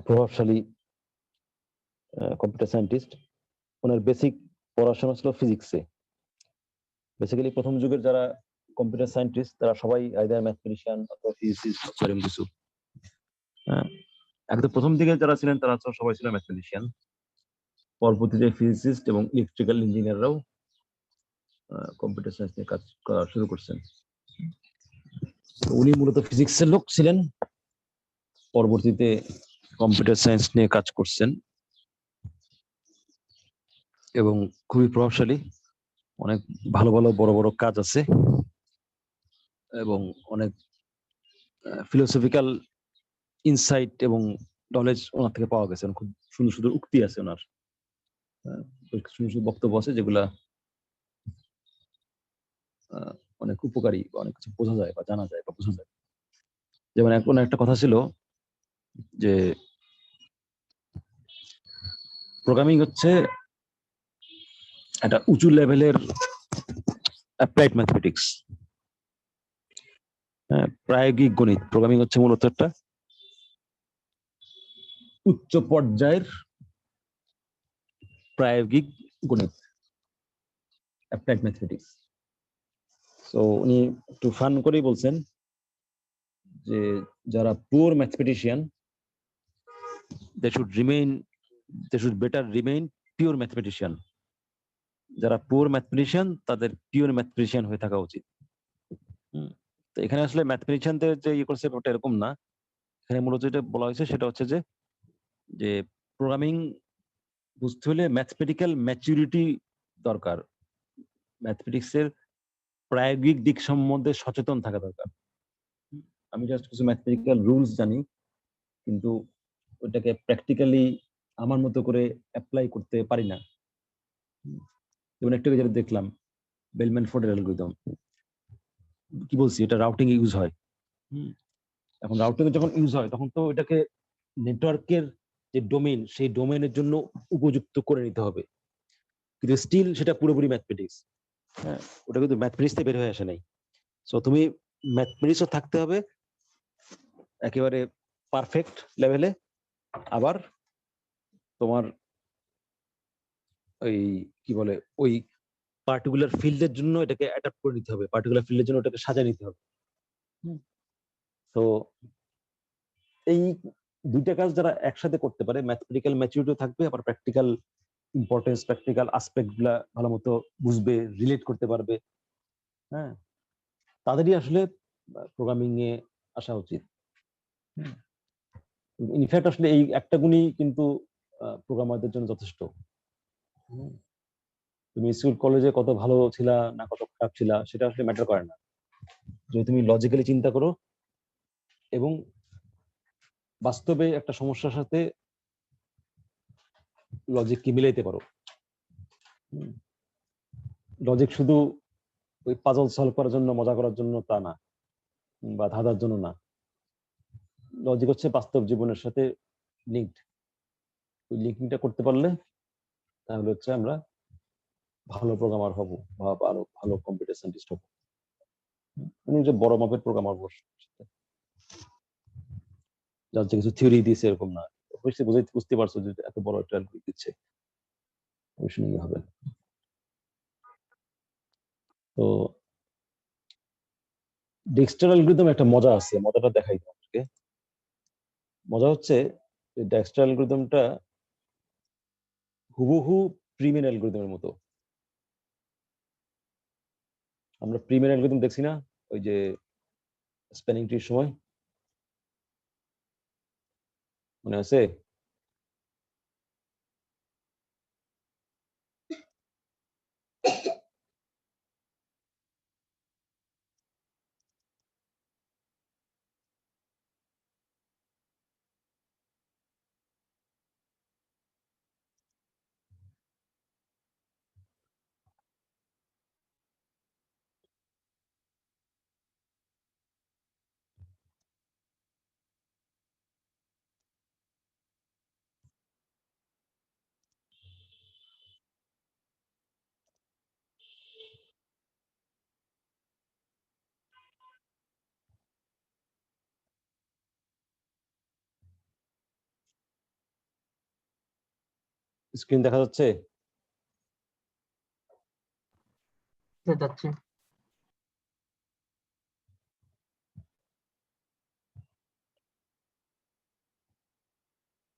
প্রভাবশালী কম্পিউটার সায়েন্টিস্ট। ওনার বেসিক পড়াশোনা ছিল ফিজিক্সে। বেসিক্যালি প্রথম যুগের যারা কম্পিউটার সায়েন্টিস্ট তারা সবাই আইদার ম্যাথমেটিশিয়ান অথবা ফিজিসিস্ট এরকম কিছু। একদম প্রথম দিকে যারা ছিলেন তারা সবাই ছিল ম্যাথমেটিশিয়ান। পরবর্তীতে ফিজিসিস্ট এবং ইলেকট্রিক্যাল ইঞ্জিনিয়াররাও কম্পিউটার সায়েন্স নিয়ে কাজ করা শুরু করছেন। উনি মূলত ফিজিক্সের লোক ছিলেন, পরবর্তীতে কম্পিউটার সায়েন্স নিয়ে কাজ করছেন এবং খুবই প্রভাবশালী। অনেক ভালো ভালো বড় বড় কাজ আছে এবং অনেক ফিলোসফিক্যাল ইনসাইট এবং নলেজ ওনার থেকে পাওয়া গেছে। খুব সুন্দর সুন্দর উক্তি আছে ওনার, সুন্দর সুন্দর বক্তব্য আছে যেগুলা অনেক উপকারী, অনেক কিছু বোঝা যায় বা জানা যায় বা বোঝা যায়। যেমন এখন একটা কথা ছিল যে প্রোগ্রামিং হচ্ছে একটা উঁচু লেভেলের অ্যাপ্লাইড ম্যাথমেটিক্স, প্রায়োগিক গণিত। প্রোগ্রামিং হচ্ছে মূলত একটা উচ্চ পর্যায়ের প্রায়োগিক গণিত, অ্যাপ্লাইড ম্যাথমেটিক্স। তো উনি একটু ফান করেই বলছেন যে যারা poor mathematician they should better remain pure mathematician. যারা পুয়ার ম্যাথমেটিশিয়ান তাদের পিওর ম্যাথমেটিশিয়ান হয়ে থাকা উচিত। তো এখানে আসলে ম্যাথমেটিশিয়ানদের যে করছে ব্যাপারটা এরকম না। এখানে মূলত যেটা বলা হয়েছে সেটা হচ্ছে যে প্রোগ্রামিং বুঝতে হলে ম্যাথমেটিক্যাল ম্যাচুরিটি দরকার। ম্যাথমেটিক্সের প্রায়োগিক দিক সম্বন্ধে সচেতন থাকা দরকার। আমি জাস্ট কিছু ম্যাথমেটিক্যাল রুলস জানি, কিন্তু ওটাকে প্র্যাকটিক্যালি আমার মতো করে অ্যাপ্লাই করতে পারি না। যেমন একটা যেটা দেখলাম বেলম্যান ফোর্ডের অ্যালগরিদম, কি বলছি, এটা রাউটিং ইউজ হয়। এখন রাউটিং যখন ইউজ হয় তখন তো এটাকে নেটওয়ার্কের যে ডোমেইন সেই ডোমেইনের জন্য উপযুক্ত করে নিতে হবে, কিন্তু স্টিল সেটা পুরোপুরি ম্যাথমেটিক্স। হ্যাঁ, ওটা কিন্তু ম্যাথমেটিক্স থেকে বের হয়ে আসে নাই। সো তুমি ম্যাথমেটিক্সও থাকতে হবে একেবারে পারফেক্ট লেভেলে, আবার তোমার ওই কি বলে ওই পার্টিকুলার ফিল্ডের জন্য এটাকে অ্যাডাপ্ট করে নিতে হবে, পার্টিকুলার ফিল্ডের জন্য ওটাকে সাজিয়ে নিতে হবে। তো এই দুইটা কাজ যারা একসাথে করতে পারে, ম্যাথমেটিক্যাল ম্যাচুরিটিও থাকবে, আবার প্র্যাকটিক্যাল ইম্পর্টেন্স, প্র্যাকটিক্যাল আসপেক্ট গুলা ভালো মতো বুঝবে, রিলেট করতে পারবে, হ্যাঁ, তাদেরই আসলে প্রোগ্রামিং এ আসা উচিত। ইনফ্যাক্ট আসলে এই একটা গুণই কিন্তু প্রোগ্রামারদের জন্য যথেষ্ট। তুমি স্কুল কলেজে কত ভালো ছিলা না কত খারাপ ছিলা সেটা আসলে ম্যাটার করে না, যদি তুমি লজিক্যালি চিন্তা করো এবং বাস্তবে একটা সমস্যার সাথে লজিক কি মিলাইতে পারো। লজিক শুধু ওই পাজল সলভ করার জন্য, মজা করার জন্য তা না, বা ধাঁধার জন্য না। লজিক হচ্ছে বাস্তব জীবনের সাথে লিঙ্কড। ওই লিঙ্কিংটা করতে পারলে তাহলে হচ্ছে আমরা ভালো প্রোগ্রামার হব বা ভালো ভালো কম্পিউটার সায়েন্টিস্ট হব। মানে যে বড় মাপের প্রোগ্রামার যার যে কিছু থিওরি দিয়েছে এরকম না, বুঝতে পারছো যে এত বড় একটা অ্যালগরিদম দিচ্ছে, অবশ্যই হবে। তো ডেক্সটার অ্যালগরিদম একটা মজা আছে, মজাটা দেখাই তোমাকে। মজা হচ্ছে ডেক্সটার অ্যালগরিদমটা হুবহু প্রিমের অ্যালগরিদমের মতো। আমরা প্রিমের অ্যালগরিদম দেখছি না ওই যে স্প্যানিং ট্রির সময়, মনে আছে? স্ক্রিন দেখা যাচ্ছে? যাচ্ছে।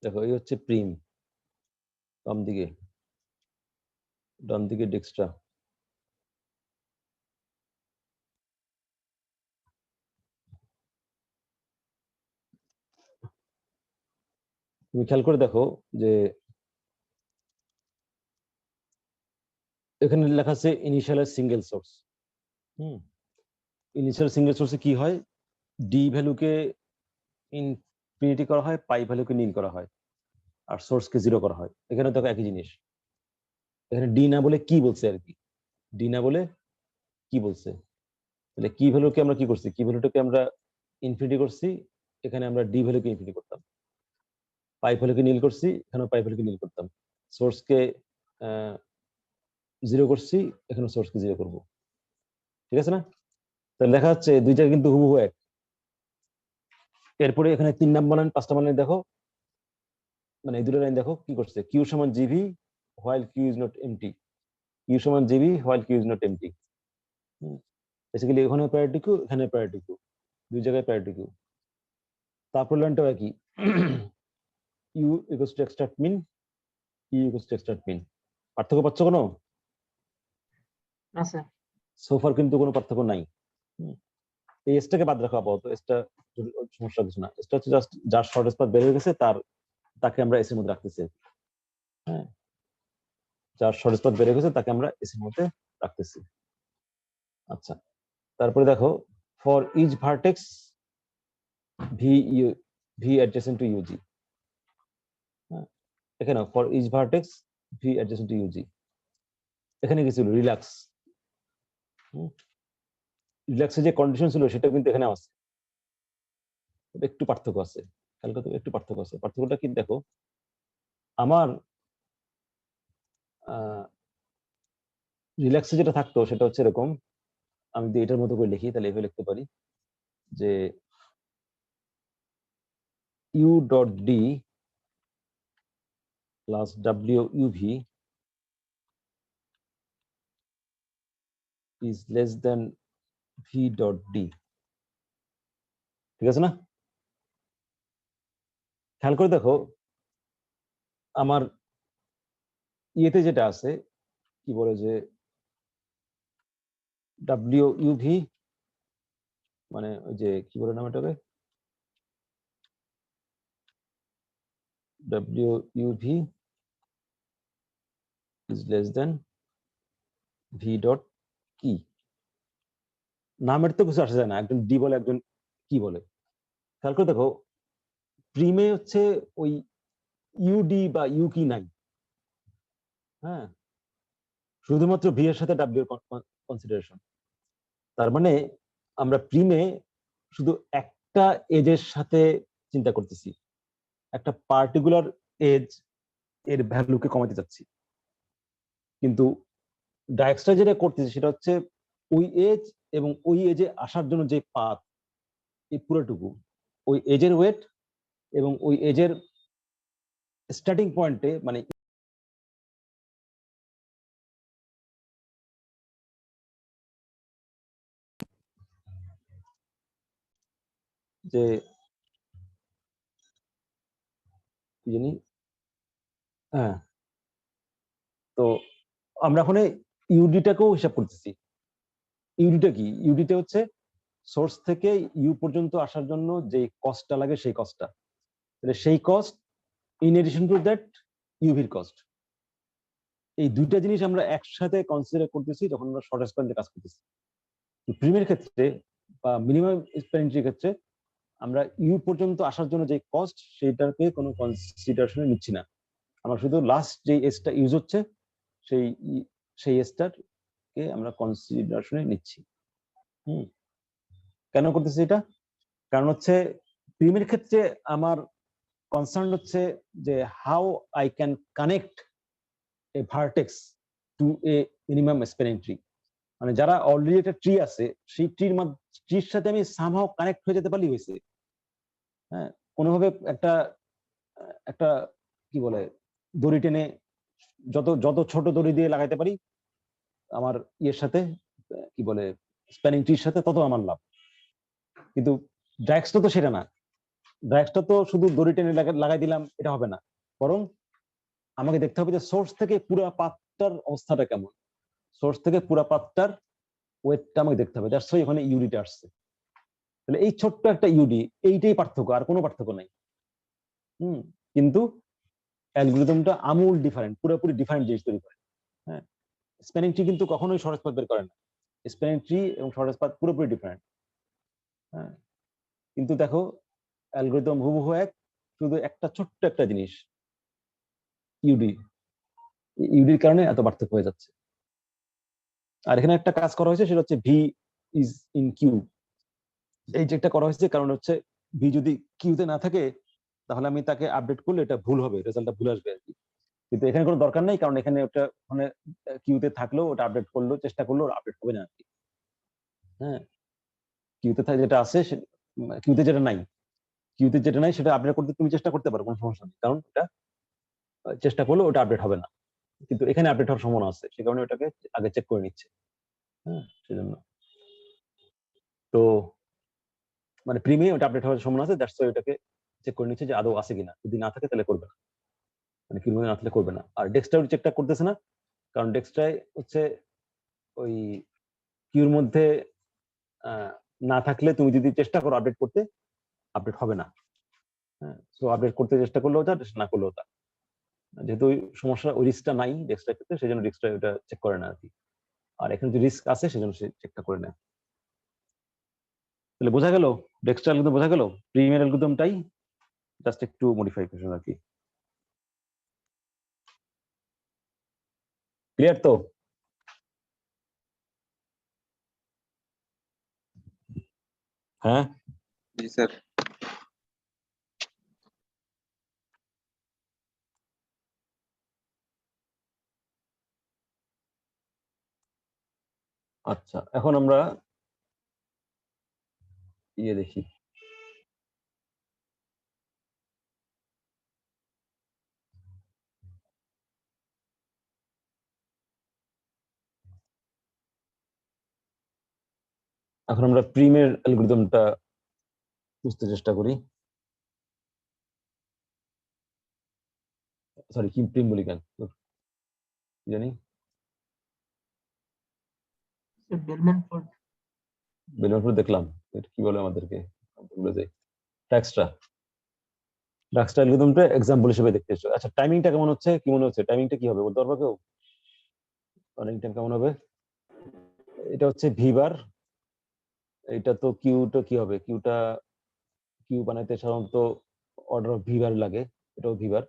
দেখো এই হচ্ছে প্রিম, বাম দিকে, ডান দিকে ডেক্সট্রা। তুমি খেয়াল করে দেখো যে এখানে লেখা আছে initial single source. Initial single সোর্সে কি হয়, ডি ভ্যালুকে ইনফিনিটি করা হয়, পাই ভ্যালুকে নীল করা হয়, আর সোর্সকে জিরো করা হয়। এখানে দেখো একই জিনিস, এখানে ডি না বলে কি বলছে আর কি, ডি না বলে কি বলছে, তাহলে কি ভ্যালুকে আমরা কি করছি, কি ভ্যালুটাকে আমরা ইনফিনিটি করছি, এখানে আমরা ডি ভ্যালুকে ইনফিনিটি করতাম, পাই ভ্যালুকে নীল করছি, এখানে পাই ভ্যালুকে নীল করতাম, সোর্সকে জিরো করছি, এখানে সোর্সকে জিরো করব। ঠিক আছে না? তাহলে দেখা যাচ্ছে দুই জায়গায় কিন্তু হুবহু এক। এরপরে এখানে 3 নাম্বার লাইন 5 নাম্বার লাইন দেখো, মানে এই দুটো লাইন দেখো কি করছে, কিউ সমান GV while Q is not empty, Q সমান GV while Q is not empty. Basically এখানে প্রায়োরিটি কিউ, এখানে প্রায়োরিটি কিউ, দুই জায়গায় প্রায়োরিটি কিউ। তারপর লাইনটাও একই U equals to extract min, E equals to extract min. পার্থক্য পাচ্ছ কোনো? না স্যার। সোফার কিন্তু কোনো পার্থক্য নাই। এই এসটাকে বাদ রাখা আপাতত, এসটা সমস্যা কিছু না। এসটা হচ্ছে জাস্ট যার শর্টেজ পাথ বের হয়ে গেছে তাকে আমরা এস এর মধ্যে রাখতেছি। হ্যাঁ, যার শর্টেজ পাথ বের হয়ে গেছে তাকে আমরা এস এর মধ্যে রাখতেছি। আচ্ছা, তারপরে দেখো for each vertex V adjacent to U G. হ্যাঁ, এখানে for each vertex V adjacent to U G, এখানে কি ছিল? রিল্যাক্স। রিল্যাক্সের যে কন্ডিশন ছিল সেটা কিন্তু এখানে আছে, একটু পার্থক্য আছে। কালকে তো একটু পার্থক্য আছে। পার্থক্যটা কি দেখো, আমার রিল্যাক্সে যেটা থাকতো সেটা হচ্ছে এরকম, আমি যদি এটার মতো করে লিখি তাহলে এভাবে লিখতে পারি যে U dot D plus W UV is less than V dot D. ঠিক আছে না? খেয়াল করে দেখো আমার ইয়েতে যেটা আছে কি বলে যে ডাব্লিউ ইউভি মানে ওই যে কি বলে নাম এটাকে, W UV is less than V dot কি। নামের তো কিছু আসা যায় না, একজন ডি বলে একজন কি বলে। খেয়াল করে দেখো প্রিমে হচ্ছে ওই ইউডি বা ইউ কি নাই। হ্যাঁ, শুধুমাত্র ভি এর সাথে ডাব্লিউ কনসিডারেশন। তার মানে আমরা প্রিমে শুধু একটা এজের সাথে চিন্তা করতেছি, একটা পার্টিকুলার এজ এর ভ্যালুকে কমাতে যাচ্ছি। কিন্তু ডায়াক্সটা যেটা করতেছি সেটা হচ্ছে ওই এজ এবং ওই এজে আসার জন্য যে পাথ, এই পুরোটুকু ওই এজের ওয়েট এবং ওই এজের স্টার্টিং পয়েন্টে মানে যে কি জানি, হ্যাঁ, তো আমরা এখন ইউডিটাকেও হিসাব করতেছি। ইউডিটা কি? ইউডিটা হচ্ছে সোর্স থেকে ইউ পর্যন্ত আসার জন্য যে কস্টটা লাগে সেই কস্টটা, তাহলে সেই cost in addition to that ইউভির কস্ট। এই দুইটা জিনিস আমরা একসাথে কনসিডার করতেছি যখন আমরা শর্টেজ পয়েন্টে কাজ করতেছি। প্রিমের ক্ষেত্রে বা মিনিমাম এক্সপেন্ডিচারের ক্ষেত্রে আমরা ইউ পর্যন্ত আসার জন্য যে কস্ট সেটাকে কোনো কনসিডারেশনে নিচ্ছি না। আমরা শুধু লাস্ট যে এজটা ইউজ হচ্ছে সেই সেই এজটাকে আমরা কনসিডারেশনে নিচ্ছি। কেন করতেছি এটা? কারণ হচ্ছে প্রিমের ক্ষেত্রে আমার কনসার্ন হচ্ছে যে how I can connect a vertex to a minimum spanning tree. মানে যারা অলরেডি একটা ট্রি আছে সেই ট্রির সাথে আমি সামহাও কানেক্ট হয়ে যেতে পারলেই হয়েছে। হ্যাঁ, কোনোভাবে একটা একটা কি বলে দড়ি টেনে যত যত ছোট দড়ি দিয়ে লাগাইতে পারি আমার ইয়ের সাথে, কি বলে স্প্যানিং ট্রির সাথে, তত আমার লাভ। কিন্তু ড্রাইক্সটা তো সেটা না। ড্রাইক্সটা তো শুধু দড়ি টেনে লাগাই দিলাম এটা হবে না, বরং আমাকে দেখতে হবে যে সোর্স থেকে পুরো পাতটার অবস্থাটা কেমন, সোর্স থেকে পুরো পাতটার ওয়েটটা আমাকে দেখতে হবে। দ্যাটস ওয়াই এখানে ইউডিটা আসছে। তাহলে এই ছোট্ট একটা ইউডি, এইটাই পার্থক্য, আর কোনো পার্থক্য নাই। কিন্তু অ্যালগরিদমটা আমূল ডিফারেন্ট, পুরোপুরি ডিফারেন্ট জিনিস তৈরি করে। হ্যাঁ, স্প্যানিং ট্রি কিন্তু কখনোই শর্টেজ পাথ বের করে না। স্প্যানিং ট্রি এবং শর্টেজ পাথ পুরোপুরি ডিফারেন্ট। হ্যাঁ, কিন্তু দেখো অ্যালগরিদম হুবহু এক, শুধু একটা ছোট্ট একটা জিনিস ইউডি, ইউডির কারণে এত পার্থক্য হয়ে যাচ্ছে। আর এখানে একটা কাজ করা হয়েছে সেটা হচ্ছে ভি ইজ ইন কিউ। এই যে একটা করা হয়েছে কারণ হচ্ছে ভি যদি কিউতে না থাকে তাহলে আমি তাকে আপডেট করলে এটা ভুল হবে, রেজাল্টটা ভুল আসবে আর কি। কিন্তু এখানে কোনো দরকার নেই, কারণ এখানে ওটা মানে কিউতে থাকলেও ওটা আপডেট করলো, চেষ্টা করলেও আপডেট হবে না আর কি। হ্যাঁ, কিউতে যেটা আছে কিউতে যেটা নাই, কিউতে যেটা নাই সেটা আপডেট করতে তুমি চেষ্টা করতে পারো, কোনো সমস্যা নেই, কারণ এটা চেষ্টা করলে ওটা আপডেট হবে না। কিন্তু এখানে আপডেট হওয়ার সম্ভাবনা আছে, সে কারণে ওটাকে আগে চেক করে নিচ্ছে। হ্যাঁ, সেজন্য। তো মানে প্রিমে ওটা আপডেট হওয়ার সম্ভাবনা আছে, দ্যাটস ওয়াই ওটাকে চেক করে নিচ্ছে যে আদৌ আছে কিনা। যদি না থাকে তাহলে করবে না, মানে কিউর মধ্যে না থাকলে করবে না। আর ডেক্সটা চেকটা করতেছে না, কারণ ডেক্সটাই হচ্ছে ওই কিউর মধ্যে না থাকলে তুমি যদি চেষ্টা করো আপডেট করতে, আপডেট হবে না। হ্যাঁ, সো আপডেট করতে চেষ্টা করলেও তা, না করলেও তা। যেহেতু ওই সমস্যা, ওই রিস্কটা নাই ডেক্সটার ক্ষেত্রে, সেই জন্য ডেক্সটা ওটা চেক করে না আর কি। আর এখানে যদি রিস্ক আছে সেজন্য সে চেকটা করে নেয়। তাহলে বোঝা গেল, ডেক্সটার অ্যালগরিদম বোঝা গেল, প্রিমের অ্যালগরিদমটাই জাস্ট একটু মডিফিকেশন আর কি। ক্লিয়ার তো? হ্যাঁ, জি স্যার। আচ্ছা এখন আমরা দেখি। এখন আমরা প্রিমের অ্যালগরিদমটা বুঝতে চেষ্টা করি। সরি, কি প্রিম বলি কেন কি জানি, বেলম্যান ফোর্ড। বেলুনপুর দেখলাম, এটা কি বলে আমাদেরকে, ভুলে যাই। ডাক্সট্রা অ্যালগরিদমটা এক্সাম্পল হিসেবে দেখতে এসেছো। আচ্ছা টাইমিংটা কেমন হচ্ছে, কি মনে হচ্ছে টাইমিংটা কি হবে বলতে পারবে কেউ? রানিং টাইম কেমন হবে? এটা হচ্ছে ভি বার, এটা তো কিউটা কি হবে, কিউ বানাইতে সাধারণত অর্ডার অফ ভি বার লাগে, এটাও ভি বার।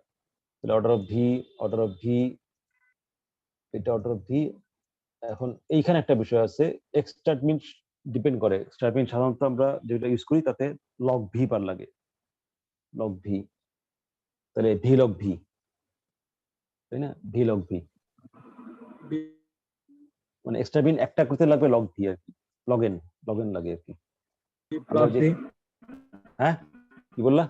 তাহলে অর্ডার অফ ভি, এটা অর্ডার অফ ভি। এখন এইখানে একটা বিষয় আছে, এক্সট্রাক্ট মিন ডিপেন্ড করে। এক্সট্রাক্ট মিন সাধারণত আমরা যেটা ইউজ করি তাতে লগ ভি বার লাগে, লগ ভি। তাহলে ভি লগ ভি, তাই না? ভি লগ ভি মানে এক্সট্রা মিন একটা করতে লাগবে লগ ভি আর কি, লগ এন লাগে আর কি। হ্যাঁ কি বললা?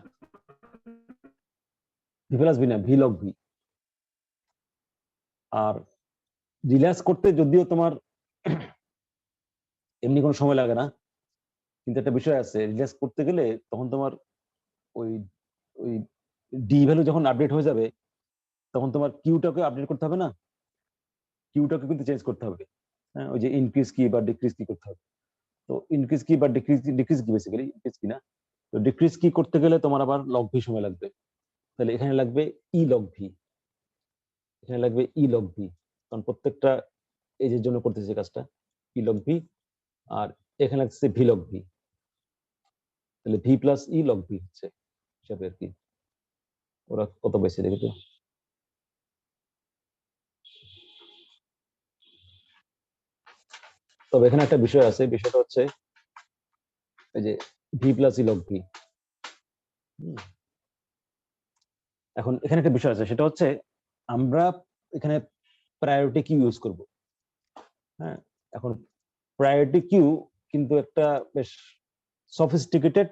ভি প্লাস ভি না, ভি লগ ভি। আর রিল্যাক্স করতে যদিও তোমার এমনি কোনো সময় লাগে না, কিন্তু একটা বিষয় আছে, রিল্যাক্স করতে গেলে তখন তোমার ওই ওই ডি ভ্যালু যখন আপডেট হয়ে যাবে তখন তোমার কিউটাকে আপডেট করতে হবে না, কিউটাকে কিন্তু চেঞ্জ করতে হবে। হ্যাঁ, ওই যে ইনক্রিজ কি বা ডিক্রিজ কি করতে হবে। তো ইনক্রিজ কি বা ডিক্রিজ কি বেসিক্যালি ইনক্রিজ কি না, তো ডিক্রিজ কি করতে গেলে তোমার আবার লগ ভি সময় লাগবে। তাহলে এখানে লাগবে ই লগ ভি, এখানে লাগবে ই লগ ভি, কারণ প্রত্যেকটা এজের জন্য করতেছে কাজটা ই লগ ভি, আর এখানে লাগছে ভি লগ ভি। তাহলে V plus E log V হচ্ছে হিসাবে আর কি। ওরা কত বেশি দেখে তো। তবে এখানে একটা বিষয় আছে, বিষয়টা হচ্ছে এই যে V plus E log V. এখন এখানে একটা বিষয় আছে, সেটা হচ্ছে আমরা এখানে প্রায়োরিটি কিউ ইউজ করব। হ্যাঁ, এখন প্রায়োরিটি কিউ কিন্তু একটা বেশ সফিস্টিকেটেড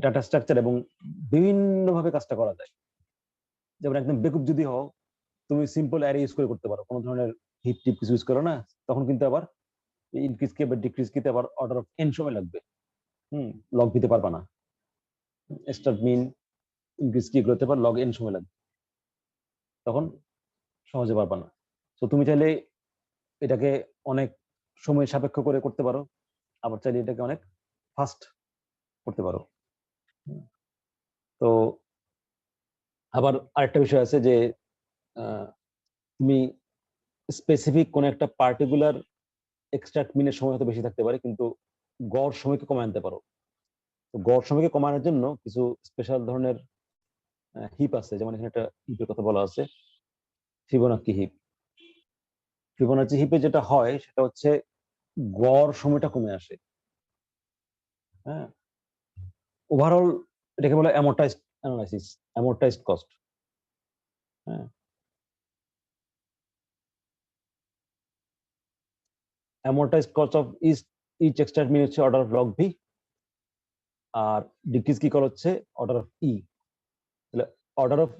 ডাটা স্ট্রাকচার এবং বিভিন্ন ভাবে কাজটা করা যায়। যেমন একদম বেকুব যদি হও, তুমি সিম্পল অ্যারে ইউজ করে করতে পারো, কোনো ধরনের হিপ টিপ কিছু ইউজ করো না, তখন কিন্তু আবার ইনক্রিজ কে বা ডিক্রিজ কে আবার অর্ডার অফ এন সময় লাগবে। লগ দিতে পারবা না, স্টার্ট মিন ইনক্রিজ কি করতে পার লগ এন সময় লাগবে, তখন সহজে পারবা না। তো তুমি চাইলে এটাকে অনেক সময় সাপেক্ষ করে করতে পারো, আবার চাইলে এটাকে অনেক ফাস্ট করতে পারো। তো আবার আরেকটা বিষয় আছে যে তুমি স্পেসিফিক কোন একটা পার্টিকুলার এক্সট্রাক্ট মিনের সময় হয়তো বেশি থাকতে পারে, কিন্তু গড় সময়কে কমায় আনতে পারো। তো গড় সময়কে কমানোর জন্য কিছু স্পেশাল ধরনের হিপ আছে, যেমন এখানে একটা হিপের কথা বলা আছে, ফিবোনাচি হিপ। ফিবোনাচি হিপে যেটা হয় সেটা হচ্ছে গড় সময়টা কমে আসে। হ্যাঁ, ওভারঅল এটাকে বলে অ্যামোর্টাইজড অ্যানালাইসিস, অ্যামোর্টাইজড কস্ট। হ্যাঁ, amortized cost of each extract min হচ্ছে অর্ডার অফ লগ ভি, আর ডিক্রিজ কি কল হচ্ছে অর্ডার অফ ই। তাহলে অর্ডার অফ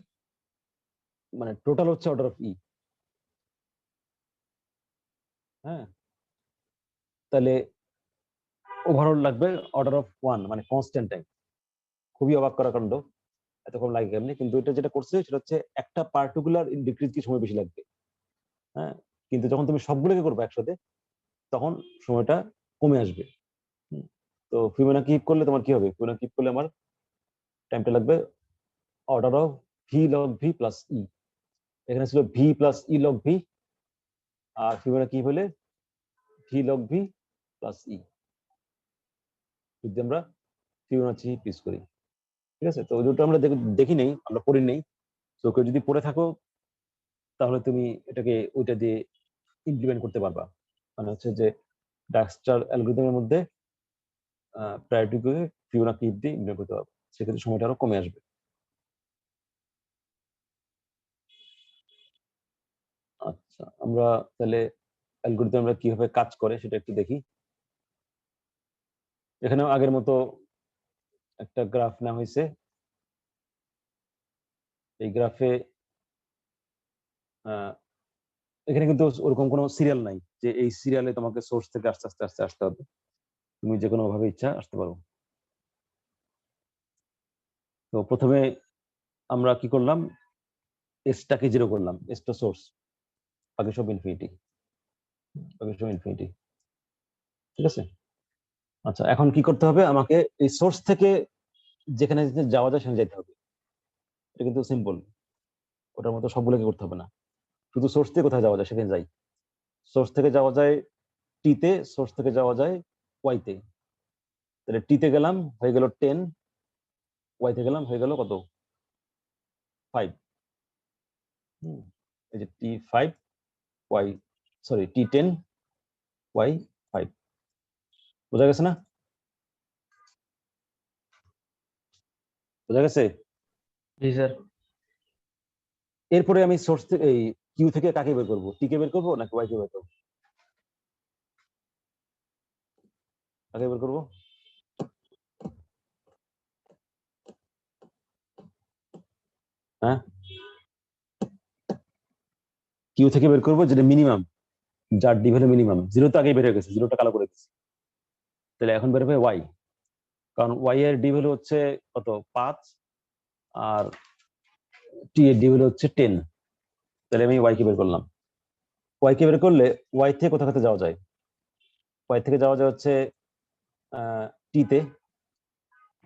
মানে টোটাল হচ্ছে অর্ডার অফ ই। হ্যাঁ, তাহলে ওভারঅল লাগবে অর্ডার অফ 1, মানে কনস্ট্যান্ট টাইম। খুবই অবাক করা কাণ্ড, এত কম লাগে কেমনি, কিন্তু এটা যেটা করছে সেটা হচ্ছে একটা পার্টিকুলার ডিক্রিজ কি সময় বেশি লাগবে। হ্যাঁ, কিন্তু যখন তুমি সবগুলোকে করবে একসাথে তখন সময়টা কমে আসবে। তো ফিবোনাকি হিপ করলে তোমার কি হবে? ফিবোনাকি হিপ করলে আমার টাইমটা লাগবে order of V log V plus E. এখানে ছিল V plus E log V, আর ফিবোনাকি হিপ হলে V log V plus E, যদি আমরা ফিবোনাচি হিপ ইউজ করি। ঠিক আছে, তো ওই দুটো আমরা দেখি নেই, আমরা পড়ি নেই। তো কেউ যদি পড়ে থাকো তাহলে তুমি এটাকে ওইটা দিয়ে ইমপ্লিমেন্ট করতে পারবা। মানে হচ্ছে যে ডাকস্টার অ্যালগরিদমের মধ্যে প্রায়োরিটিকে ফিবোনাকি হিপ দিয়ে ইমপ্লিমেন্ট করতে পারবা, সেক্ষেত্রে সময়টা আরো কমে আসবে। আচ্ছা, আমরা তাহলে অ্যালগরিদম আমরা কিভাবে কাজ করে সেটা একটু দেখি। এখানেও আগের মতো একটা গ্রাফ নেওয়া হয়েছে। এই গ্রাফে এখানে কিন্তু ওরকম কোনো সিরিয়াল নাই যে এই সিরিয়ালে তোমাকে সোর্স থেকে আস্তে আস্তে আস্তে আসতে হবে, তুমি যে কোনো ভাবে ইচ্ছা আসতে পারো। তো প্রথমে আমরা কি করলাম, এসটাকে 0 করলাম, এসটা সোর্স, বাকি সব ইনফিনিটি, বাকি সব ইনফিনিটি। ঠিক আছে, আচ্ছা এখন কি করতে হবে, আমাকে এই সোর্স থেকে যেখানে যাওয়া যায় সেখানে যেতে হবে। এটা কিন্তু সিম্পল, ওটার মতো সবগুলোকে করতে হবে না, শুধু সোর্স থেকে কোথায় যাওয়া যায় সেখানে যাই। সোর্স থেকে যাওয়া যায় টিতে, সোর্স থেকে যাওয়া যায় ওয়াইতে। তাহলে টিতে গেলাম হয়ে গেল 10, ওয়াইতে গেলাম হয়ে গেল কত 5। এই যে T5 Y, sorry T10 Y 5, বোঝা গেছে না? বোঝা গেছে? জি স্যার। এরপরে আমি সোর্স থেকে এই কিউ থেকে কাকে বের করবো, টি কে বের করবো নাকি ওয়াই কে বের করবো? কাকে বের করবো? হ্যাঁ, কিউ থেকে বের করবো যেটা মিনিমাম, যার ডি ভ্যালু মিনিমাম। 0 তো আগেই বের হয়ে গেছে, 0টা কালো করে দিচ্ছি। তাহলে এখন বের হবে ওয়াই, কারণ ওয়াই এর ডি ভ্যালু হচ্ছে কত 5, আর টি এর ডি ভ্যালু হচ্ছে 10। তাহলে আমি ওয়াই কে বের করলাম। ওয়াই কে বের করলে ওয়াই থেকে কোথা কোথায় যাওয়া যায়? ওয়াই থেকে যাওয়া যায় হচ্ছে টিতে।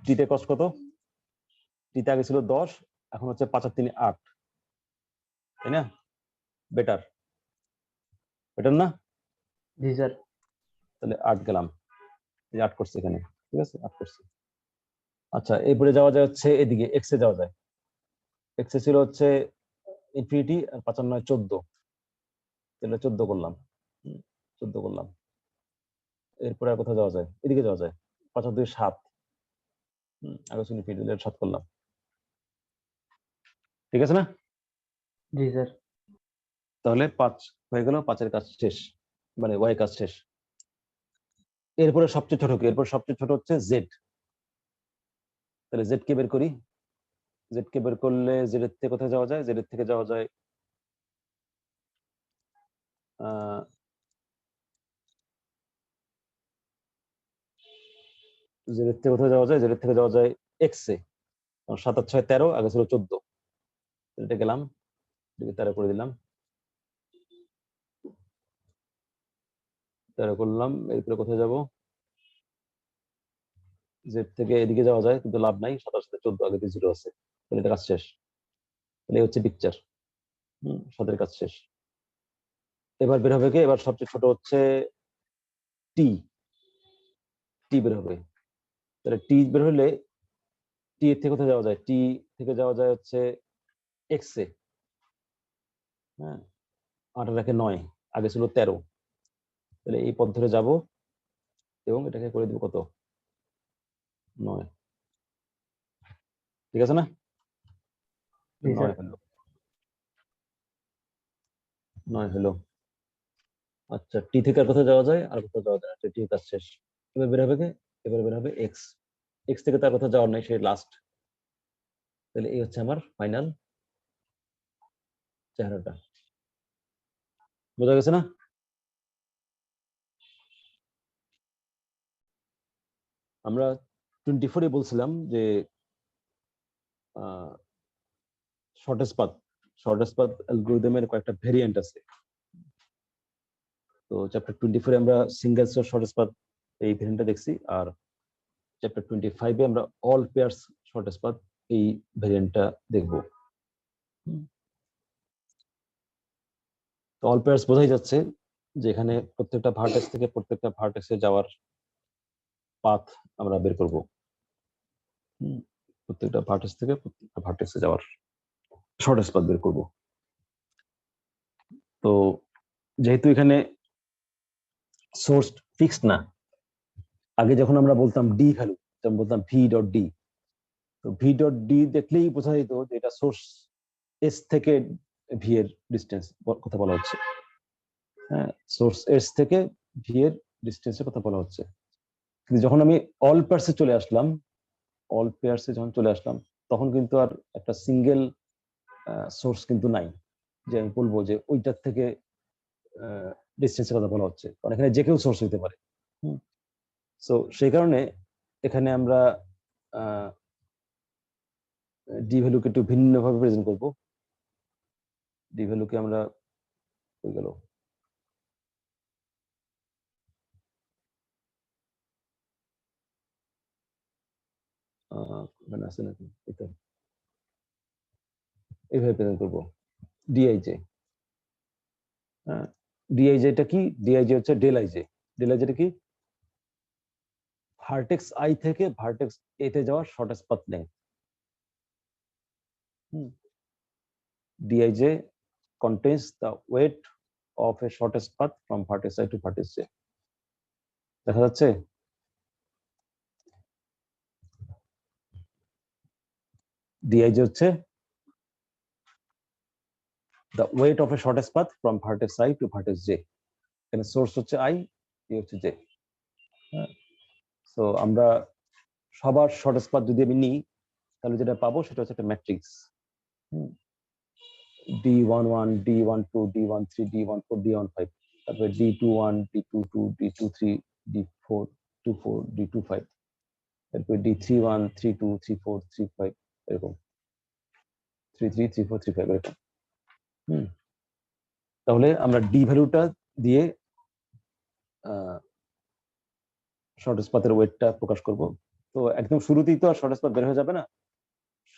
টিতে কষ্ট কত? টিতে আগে ছিল 10, এখন হচ্ছে 5 আর 3 8, তাই না? বেটার, বেটার না? জি স্যার। তাহলে 8 গেলাম, এই 8 করছে এখানে। ঠিক আছে, 8 করছে। আচ্ছা, এরপরে যাওয়া যায় হচ্ছে এদিকে এক্স এ যাওয়া যায়। এক্স এ ছিল হচ্ছে ইনফিনিটি, আর 5 আর 9 14, তাহলে 14 করলাম, 14 করলাম। এরপরে আর কোথাও যাওয়া যায়? এদিকে যাওয়া যায়, 5 আর 2 7, আগে ছিল ইনফিনিটি, 7 করলাম। ঠিক আছে না? জি স্যার। তাহলে 5 হয়ে গেল, 5 এর কাজ শেষ, মানে ওয়াই কাজ শেষ। এরপরে সবচেয়ে ছোট কি? এরপর সবচেয়ে ছোট হচ্ছে জেড। তাহলে জেড কে বের করি। জেড কে বের করলে জেড এর থেকে কোথায় যাওয়া যায়? জেড এর থেকে যাওয়া যায় জেড এর থেকে কোথায় যাওয়া যায়? জেড এর থেকে যাওয়া যায় এক্স এ। 7 আর 6 13, আগে ছিল 14, এটা গেলাম, 13 করে দিলাম, 13 করলাম। এরপরে কোথায় যাব? জেড থেকে এদিকে যাওয়া যায় কিন্তু লাভ নাই, 7 সাথে 14, আগে 0 আছে, তাহলে এটা কাজ শেষ। তাহলে এই হচ্ছে পিকচার, 7 এর কাজ শেষ। এবার বের হবে কে? এবার সবচেয়ে ছোট হচ্ছে টি, টি বের হবে। তাহলে টি বের হলে টি এর থেকে কোথায় যাওয়া যায়? টি থেকে যাওয়া যায় হচ্ছে এক্স এ। হ্যাঁ, 8 আর 9, আগে ছিল 13, তাহলে এই পথ ধরে যাব এবং এটাকে করে দিব কত 9। ঠিক আছে না? জি স্যার। 9 হলো, 9 হলো। আচ্ছা, টি থেকে আর কোথায় যাওয়া যায়? আর কোথাও যাওয়া যায় না, টি কাজ শেষ। এবার বের হবে কে? এবার বের হবে এক্স। এক্স থেকে তার কোথাও যাওয়ার নাই, সে লাস্ট। তাহলে এই হচ্ছে আমার ফাইনাল চেহারাটা। বোঝা গেছে না? আমরা 24 বলছিলাম যে শর্টেস্ট পাথ অ্যালগরিদমের কয়েকটা ভেরিয়েন্ট আছে। তো চ্যাপ্টার 24 আমরা সিঙ্গেল সোর্স শর্টেস্ট পাথ এই ভেরিয়েন্টটা দেখছি, আর চ্যাপ্টার 25 আমরা অল পেয়ারস শর্টেস্ট পাথ এই ভেরিয়েন্টটা দেখব। তো অল পেয়ারস বোঝাই যাচ্ছে যে এখানে প্রত্যেকটা ভার্টেক্স থেকে প্রত্যেকটা ভার্টেক্সে যাওয়ার পাথ আমরা বের করব। প্রত্যেকটা ভার্টেক্স থেকে প্রত্যেকটা ভার্টেক্সে যাওয়ার শর্টেস্ট পাথ বের করব। তো যেহেতু এখানে সোর্স ফিক্সড না, আগে যখন আমরা বলতাম ডি ভ্যালু, যেমন বলতাম ভি ডট ডি, তো ভি ডট ডি দেখলেই বোঝা যেত যে এটা সোর্স এস থেকে ভি এর ডিস্টেন্স কথা বলা হচ্ছে। হ্যাঁ, সোর্স এস থেকে ভি এর ডিস্টেন্সের কথা বলা হচ্ছে। কিন্তু যখন আমি অল পেয়ারসে চলে আসলাম, তখন কিন্তু আর একটা সিঙ্গেল সোর্স কিন্তু নাই যে আমি বলবো যে ওইটার থেকে ডিস্টেন্সের কথা বলা হচ্ছে, কারণ এখানে যে কেউ সোর্স হইতে পারে। সো সেই কারণে এখানে আমরা ডি ভ্যালুকে একটু ভিন্নভাবে প্রেজেন্ট করব। ডি ভ্যালুকে আমরা হয়ে গেল আছে নাকি, এইভাবে প্রেজেন্ট করবো ডিআইজে। ডিআইজেটা কি? ডিআইজে হচ্ছে ডেল আইজে। ডেল আইজেটা কি? ভার্টেক্স আই থেকে ভার্টেক্স এ তে যাওয়ার shortest path length. DIJ contains the weight of a shortest path from vertex I to vertex J. দেখা যাচ্ছে? ডিআইজে হচ্ছে the weight of a shortest path from vertex I to vertex J. এখানে source হচ্ছে I, এ হচ্ছে J। So আমরা সবার shortest path যদি আমি নিই, তাহলে যেটা পাবো সেটা হচ্ছে একটা matrix D11, D12, D13, D14, D15, তারপরে D21, D22, D23, D24, D25, তারপরে D31, 32, 34, 35 এরকম 33, 34, 35 এরকম। তাহলে আমরা ডি ভ্যালুটা দিয়ে শর্টেস্ট পাথের ওয়েটটা প্রকাশ করব। তো একদম শুরুতেই তো আর শর্টেস্ট পাথ বের হয়ে যাবে না,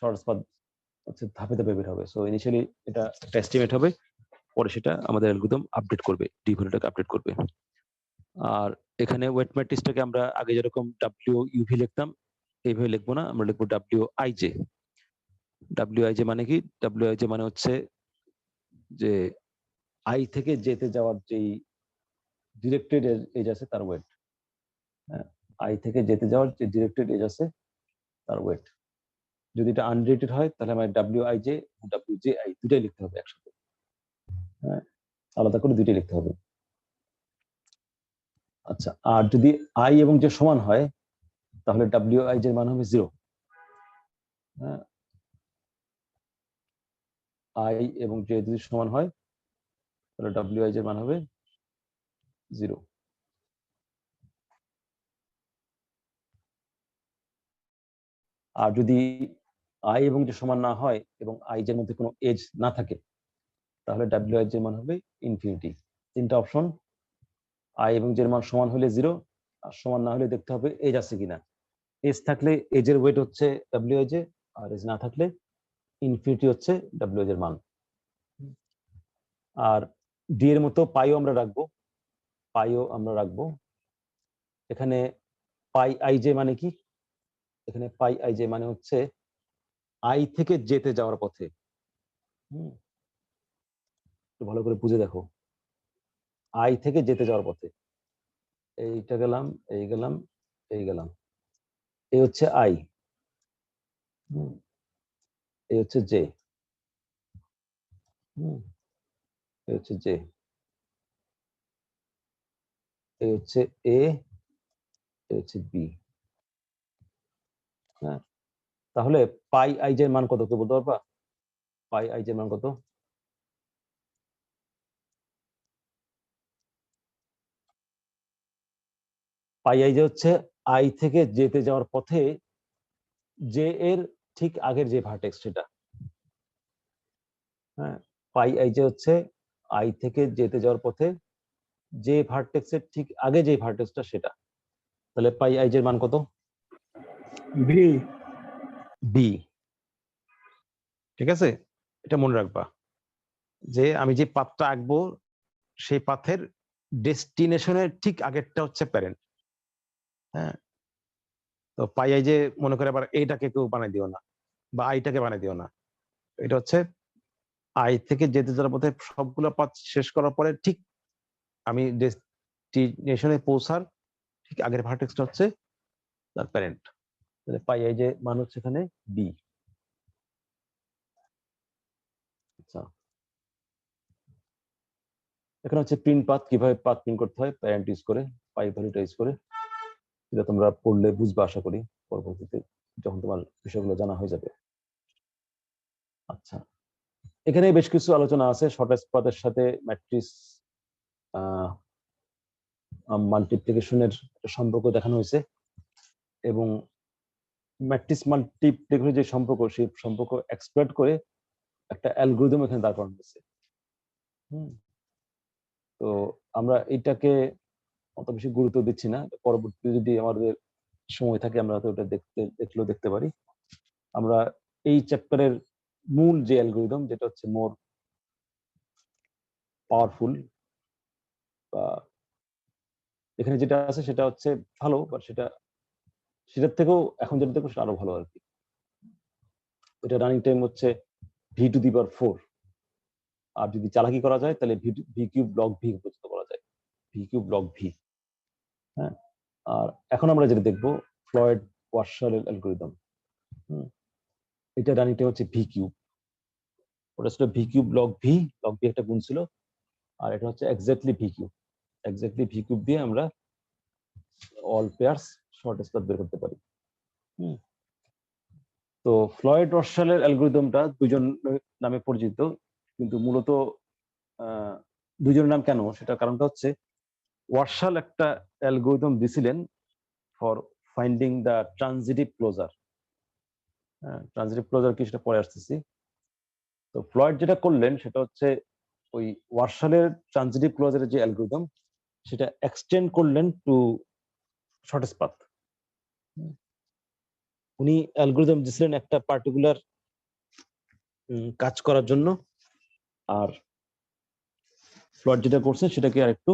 শর্টেস্ট পাথ হচ্ছে ধাপে ধাপে বের হবে। সো ইনিশিয়ালি এটা একটা এস্টিমেট হবে, পরে সেটা আমাদের অ্যালগরিদম আপডেট করবে, ডি ভ্যালুটাকে আপডেট করবে। আর এখানে ওয়েট ম্যাট্রিক্সটাকে আমরা আগে যেরকম ডাব্লিউ ইউভি লিখতাম এইভাবে লিখবো না, আমরা লিখবো ডাব্লিউ আইজে। ডাব্লিউ আইজে মানে কি? ডাব্লিউ আইজে মানে হচ্ছে যে আই থেকে জেতে যাওয়ার যেই ডিরেক্টেড এজ আছে তার ওয়েট। হ্যাঁ, আই থেকে জেতে যাওয়ার যে ডিরেক্টেড এজ আছে তার ওয়েট। যদি এটা আনডিরেক্টেড হয় তাহলে আমার ডাব্লিউ আইজে ডাব্লিউ জে আই দুটাই লিখতে হবে একসাথে। হ্যাঁ, আলাদা করে দুইটাই লিখতে হবে। আচ্ছা, আর যদি আই এবং জে সমান হয় তাহলে ডাব্লিউ আই এর মান হবে 0। হ্যাঁ, আই এবং জে যদি সমান হয় তাহলে ডাব্লিউ আই এর মান হবে 0। আর যদি আই এবং জে সমান না হয় এবং আই এর মধ্যে কোনো এজ না থাকে তাহলে ডাব্লিউ আই এর মান হবে ইনফিনিটি। তিনটা অপশন, আই এবং জে এর মান সমান হলে 0, আর সমান না হলে দেখতে হবে এজ আছে কিনা। এজ থাকলে এজের ওয়েট হচ্ছে ডাব্লিউ আই জে, আর এজ না থাকলে ইনফিনিটি হচ্ছে ডাব্লিউ আই এর মান। আর ডি এর মতো পাইও আমরা রাখবো। এখানে পাই আই জে মানে কি? এখানে পাই আই জে মানে হচ্ছে আই থেকে জেতে যাওয়ার পথে। একটু ভালো করে বুঝে দেখো, আই থেকে জেতে যাওয়ার পথে এইটা গেলাম, এই গেলাম, এই গেলাম, এই হচ্ছে আই, এই হচ্ছে জে, এই হচ্ছে জে, এই হচ্ছে এ, এই হচ্ছে বি। হ্যাঁ, তাহলে পাই আই জে এর মান কত? কেউ বলতে পারবা পাই আই জে এর মান কত? পাই আই জে হচ্ছে আই থেকে যেতে যাওয়ার পথে জে এর ঠিক আগের যে ভার্টেক্স সেটা। হ্যাঁ, পাই আই জে হচ্ছে আই থেকে যেতে যাওয়ার পথে যে ভার্টেক্সের ঠিক আগে যে ভার্টেক্সটা সেটা। তাহলে পাই আই জের মান কত? ভি। বি। ঠিক আছে, এটা মনে রাখবা যে আমি যে পাথটা আঁকবো সেই পাথের ডেস্টিনেশনের ঠিক আগেরটা হচ্ছে প্যারেন্ট। হ্যাঁ, তো পাই আই যে মনে করে আবার এইটাকে কেউ বানাই দিও না বা আইটাকে বানাই দিও না। এটা হচ্ছে আই থেকে যেতে যাওয়ার পথে সবগুলো পাথ শেষ করার পরে ঠিক আমি ডেস্টিনেশনে পৌঁছার ঠিক আগের ভার্টেক্সটা হচ্ছে তার প্যারেন্ট। তাহলে পাই আই যে মান হচ্ছে এখানে বি। আচ্ছা, এখানে হচ্ছে প্রিন্ট পাথ, কিভাবে পাথ প্রিন্ট করতে হয় প্যারেন্ট ইউজ করে, পাই ভ্যালুটা ইউজ করে। এটা তোমরা পড়লে বুঝবে আশা করি পরবর্তীতে যখন তোমার বিষয়গুলো জানা হয়ে যাবে। আচ্ছা, এখানে বেশ কিছু আলোচনা আছে শর্টেস্ট পাথের সাথে ম্যাট্রিক্স মাল্টিপ্লিকেশনের সম্পর্ক দেখানো হয়েছে এবং ম্যাট্রিক্স মাল্টিপ্লিকেশনের যে সম্পর্ক সেই সম্পর্ক এক্সপ্লয়েট করে একটা অ্যালগরিদম এখানে দাঁড় করানো হয়েছে। তো আমরা এটাকে অত বেশি গুরুত্ব দিচ্ছি না, পরবর্তীতে যদি আমাদের সময় থাকে আমরা হয়তো ওটা দেখলেও দেখতে পারি। আমরা এই চ্যাপ্টারের মূল যে অ্যালগরিদম যেটা হচ্ছে মোর পাওয়ারফুল বা এখানে যেটা আছে সেটা হচ্ছে ভালো, বাট সেটার থেকেও এখন যেটা দেখো সেটা আরো ভালো আর কি। এটা রানিং টাইম হচ্ছে v⁴, আর যদি চালাকি করা যায় তাহলে v³ log v পর্যন্ত করা যায়, v³ log v। হ্যাঁ, আর এখন আমরা যেটা দেখবো ফ্লয়েড ওয়ার্শালের অ্যালগরিদম। এটা রানিং টাইম হচ্ছে v³, ওটা ছিল v³ log v একটা গুণ ছিল, আর এটা হচ্ছে এক্স্যাক্টলি v³ দিয়ে আমরা অল পেয়ারস শর্টেস্ট পাথ বের করতে পারি। তো ফ্লয়েড ওয়ার্শালের অ্যালগরিদমটা দুজন নামে পরিচিত, কিন্তু মূলত দুজনের নাম কেন সেটা কারণটা হচ্ছে ওয়ার্শাল একটা অ্যালগরিদম দিছিলেন for finding the transitive closure. Transitive closure কি সেটা পরে আসতেছি। তো ফ্লয়েড যেটা করলেন সেটা হচ্ছে ওই ওয়ার্শালের ট্রানজিটিভ ক্লোজারের যে অ্যালগরিদম সেটা এক্সটেন্ড করলেন টু শর্টেস্ট পাথ। উনি অ্যালগরিদম দিছিলেন একটা পার্টিকুলার কাজ করার জন্য, আর ফ্লয়েড যেটা করছেন সেটাকে আর একটু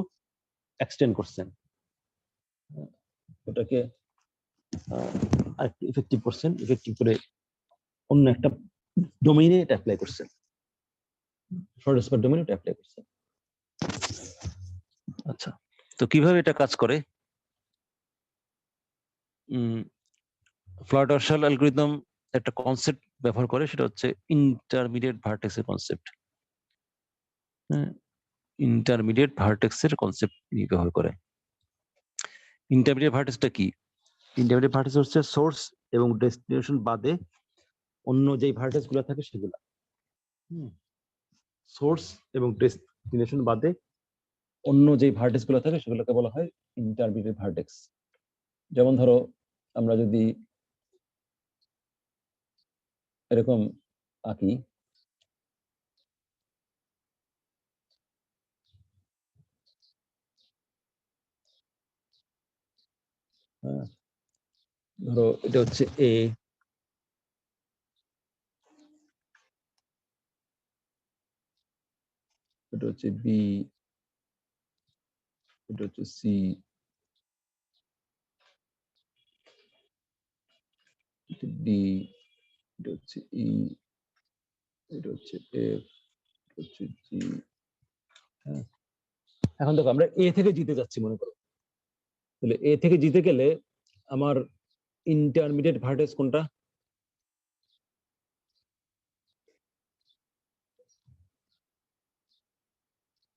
এক্সটেন্ড করছেন, ওটাকে আরেকটু ইফেক্টিভ করছেন, ইফেক্টিভ করে অন্য একটা ডোমেইনে এটা অ্যাপ্লাই করছেন, শর্টেস্ট পাথ ডোমেইনে এটা অ্যাপ্লাই করছেন। আচ্ছা, তো কিভাবে এটা কাজ করে? ফ্লয়েড ওয়ার্শাল অ্যালগরিদম একটা কনসেপ্ট ব্যবহার করে, সেটা হচ্ছে ইন্টারমিডিয়েট ভার্টেক্সের কনসেপ্ট। ইন্টারমিডিয়েট ভার্টেক্সের কনসেপ্ট নিয়ে ব্যবহার করে। ইন্টারমিডিয়েট ভার্টেক্সটা কি? ইন্টারমিডিয়েট ভার্টেক্স হচ্ছে সোর্স এবং ডেস্টিনেশন বাদে অন্য যেই ভার্টেক্স গুলো থাকে সেগুলা। সোর্স এবং ডেস্টিনেশন বাদে অন্য যেই ভার্টেক্স গুলো থাকে সেগুলোকে বলা হয় ইন্টারমিডিয়েট ভার্টেক্স। যেমন ধরো আমরা যদি এরকম আঁকি, ধরো এটা হচ্ছে এ, এটা হচ্ছে বি, এটা হচ্ছে সি, ডি, এটা হচ্ছে ই, এটা হচ্ছে এফ, এটা হচ্ছে জি। এখন দেখো আমরা এ থেকে জিতে যাচ্ছি মনে করো, তাহলে এ থেকে জিতে গেলে আমার ইন্টারমিডিয়েট ভার্টেক্স কোনটা?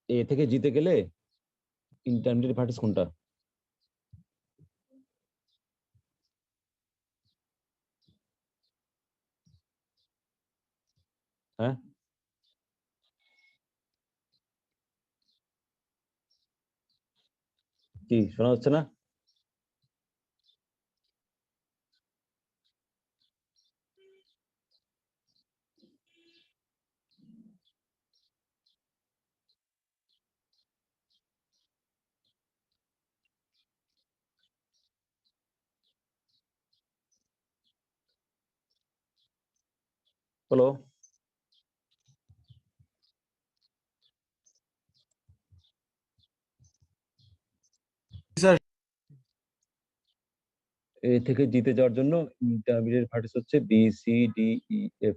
এ থেকে জিতে গেলে ইন্টারমিডিয়েট ভার্টেক্স কোনটা? হ্যাঁ, কি শোনা যাচ্ছে না? বলো। স্যার এ থেকে জিতে যাওয়ার জন্য ইন্টারমিডিয়েট ভার্টেক্স হচ্ছে B C D E F.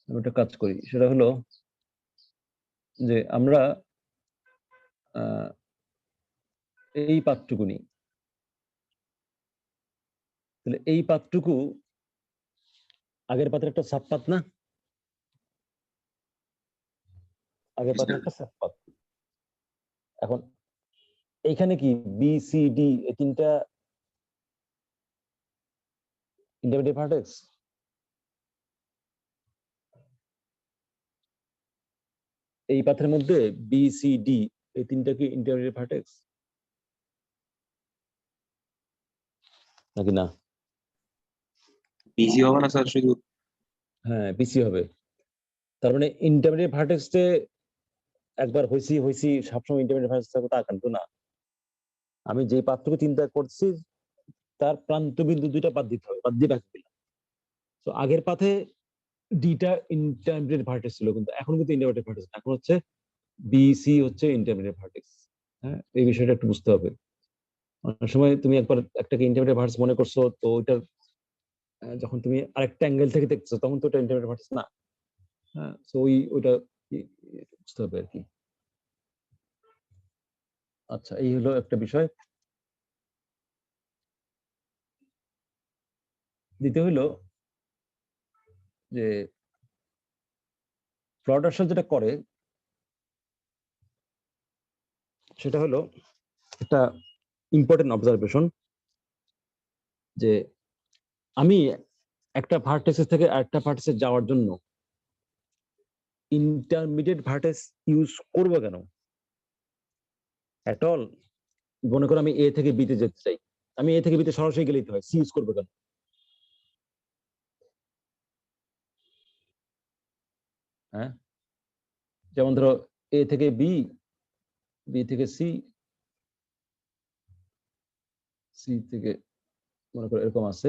আমি একটা কাজ করি, সেটা হলো যে আমরা এই পাতটুকু নিই। তাহলে এই পাতটুকু আগের পাতের একটা সাবপাত না, আগের পাতের একটা সাবপাত। এখন এইখানে কি বি সি ডি এই তিনটা ইন্টারমিডিয়েট ভার্টেক্স। এই পাথের মধ্যে বি সি ডি এই তিনটা কি ইন্টারমিডিয়েট ভার্টেক্স নাকি না? বিজি হবে না স্যার শুধু? হ্যাঁ, বিসি হবে। তার মানে ইন্টারমিডিয়েট ভার্টেক্সে একবার হইছি সবসময় ইন্টারমিডিয়েট ভার্টেক্স থাকবে তা কিন্তু না। আমি যে পাত্রকে চিন্তা করছি তার প্রান্ত বিন্দু দুইটা বাদ দিতে হবে, বাদ দিয়ে বাকি দিলাম। তো আগের পাথে ডিটা ইন্টারমিডিয়েট ভার্টেক্স ছিল, কিন্তু এখন কিন্তু ইন্টারমিডিয়েট ভার্টেক্স, এখন হচ্ছে বিসি হচ্ছে ইন্টারমিডিয়েট ভার্টেক্স। হ্যাঁ, এই বিষয়টা একটু বুঝতে হবে। অনেক সময় তুমি একবার একটাকে ইন্টারমিডিয়েট ভার্টেক্স মনে করছো, তো ওইটার যখন তুমি আরেকটা অ্যাঙ্গেল থেকে দেখছো তখন তো ওটা ইন্টারমিডিয়েট ভার্টেক্স না। হ্যাঁ, তো ওইটা বুঝতে হবে আর কি। আচ্ছা, এই হলো একটা বিষয়। দ্বিতীয় হলো যে ফ্লডারশন যেটা করে সেটা হলো একটা ইম্পর্টেন্ট অবজারভেশন, যে আমি একটা ভার্টেক্স থেকে আরেকটা ভার্টেক্সে যাওয়ার জন্য ইন্টারমিডিয়েট ভার্টেক্স ইউজ করব কেন? এট অল, মনে করো আমি এ থেকে বিতে যেতে চাই, আমি এ থেকে বিতে সরাসরি গেলেই তো হয়, সি ইউজ করবো কেন? হ্যাঁ, যেমন ধরো এ থেকে বি, বি থেকে সি, সি থেকে মনে করো এরকম আছে,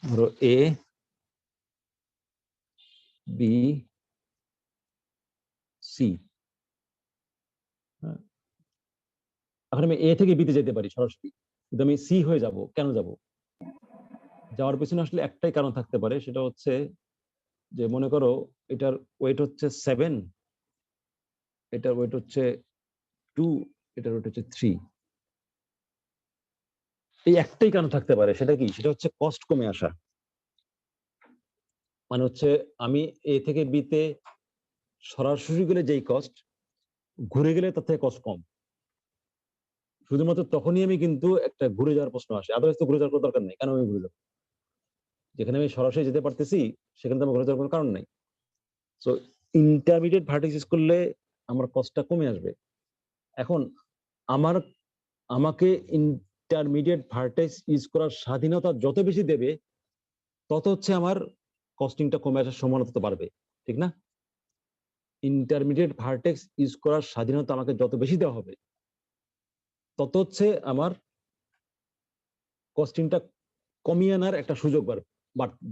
ধরো এ বি সি। এখন আমি এ থেকে বিতে যেতে পারি সরাসরি, কিন্তু আমি সি হয়ে যাব কেন? যাব যাওয়ার পেছনে আসলে একটাই কারণ থাকতে পারে, সেটা হচ্ছে যে মনে করো এটার ওয়েট হচ্ছে 7, এটার ওয়েট হচ্ছে 2, এটার ওয়েট হচ্ছে 3। এই একটাই কারণ থাকতে পারে, সেটা কি? সেটা হচ্ছে কস্ট কমে আসা। মানে হচ্ছে আমি এ থেকে বিতে সরাসরি গেলে যেই কস্ট, ঘুরে গেলে তার থেকে কস্ট কম। শুধুমাত্র তখনই আমি কিন্তু একটা ঘুরে যাওয়ার প্রশ্ন আসে, আদারওয়াইজ তো ঘুরে যাওয়ার কোনো দরকার নেই। কেন আমি ঘুরে যাবো? যেখানে আমি সরাসরি যেতে পারতেছি সেখানে তো আমার ঘুরে যাওয়ার কোনো কারণ নেই। সো ইন্টারমিডিয়েট ভার্টেক্স ইউজ করলে আমার কস্টটা কমে আসবে। এখন আমাকে ইন্টারমিডিয়েট ভার্টেক্স ইউজ করার স্বাধীনতা যত বেশি দেবে, তত হচ্ছে আমার কস্টিংটা কমে আসার সম্ভাবনা তত বাড়বে, ঠিক না? ইন্টারমিডিয়েট ভার্টেক্স ইউজ করার স্বাধীনতা আমাকে যত বেশি দেওয়া হবে, তত হচ্ছে আমার কস্টিংটা কমিয়ে আনার একটা সুযোগ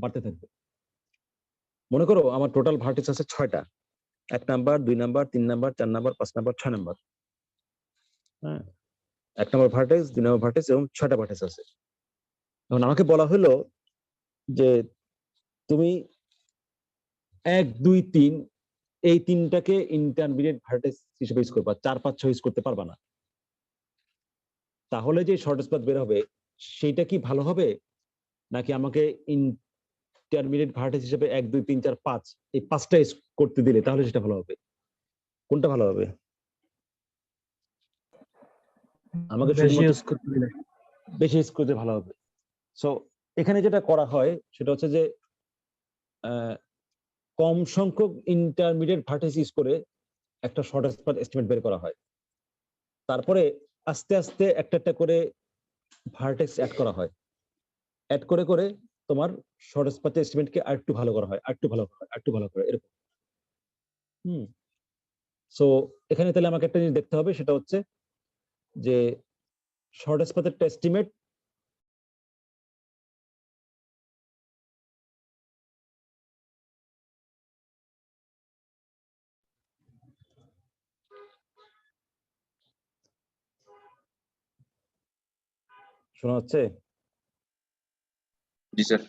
বাড়তে থাকবে। মনে করো আমার টোটাল ভার্টেক্স আছে 6টা, 1 number, 2 number, 3 number, 4 number, 5 number, 6 number. হ্যাঁ, 1 নাম্বার ভার্টেক্স, 2 নাম্বার ভার্টেক্স, এবং 6টা ভার্টেক্স আছে। এখন আমাকে বলা হলো যে তুমি 1, 2, 3 এই তিনটাকে ইন্টারমিডিয়েট ভার্টেক্স হিসেবে ইউজ করবা, 4, 5, 6 ইউজ করতে পারবা না। তাহলে যে শর্টেস্ট পাথ বের হবে সেটা কি ভালো হবে, নাকি আমাকে ইন্টারমিডিয়েট ভার্টেক্স হিসেবে 1, 2, 3, 4, 5 এই 5টা ইউজ করতে দিলে তাহলে সেটা ভালো হবে? কোনটা ভালো হবে? আমাকে বেশি শুধুমাত্র ইউজ করতে দিলে বেশি ইউজ করতে ভালো হবে। সো এখানে যেটা করা হয় সেটা হচ্ছে যে কম সংখ্যক ইন্টারমিডিয়েট ভার্টেক্স ইউজ করে একটা শর্টেস্ট পাথ এস্টিমেট বের করা হয়। তারপরে আস্তে আস্তে একটা একটা করে ভার্টেক্স অ্যাড করা হয়, অ্যাড করে করে তোমার শর্টেস্ট পাথ এস্টিমেটকে আরেকটু ভালো করা হয়, আরেকটু ভালো করা হয়, আরেকটু ভালো করা হয়, এরকম। সো এখানে তাহলে আমাকে একটা জিনিস দেখতে হবে, সেটা হচ্ছে যে শর্টেস্ট পাথের এস্টিমেট শোনা যাচ্ছে? জি স্যার।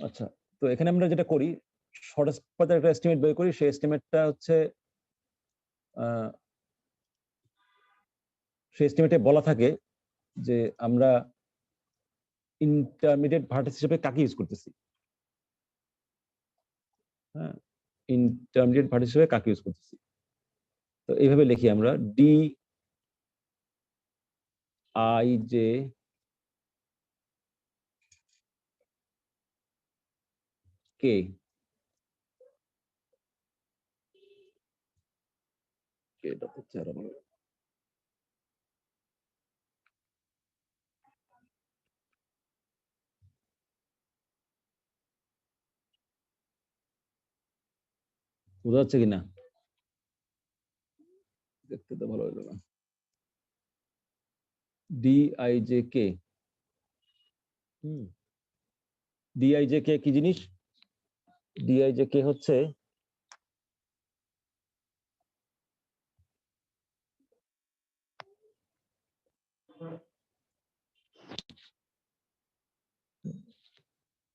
আচ্ছা, তো এখানে আমরা যেটা করি, শর্টেস্ট পাথের একটা এস্টিমেট বের করি। সেই এস্টিমেটটা হচ্ছে সেই এস্টিমেটে বলা থাকে যে আমরা ইন্টারমিডিয়েট ভার্টেক্স হিসেবে কাকে ইউজ করতেছি। হ্যাঁ, ইন্টারমিডিয়েট ভার্টেক্স হিসেবে কাকে ইউজ করতেছি। তো এইভাবে লিখি আমরা ডি আই জে কে। এটা হচ্ছে আর আমার বোঝা যাচ্ছে কিনা? দেখতে তো ভালো হলো না। D I J K. D I J K কি জিনিস? ডি আই জে কে হচ্ছে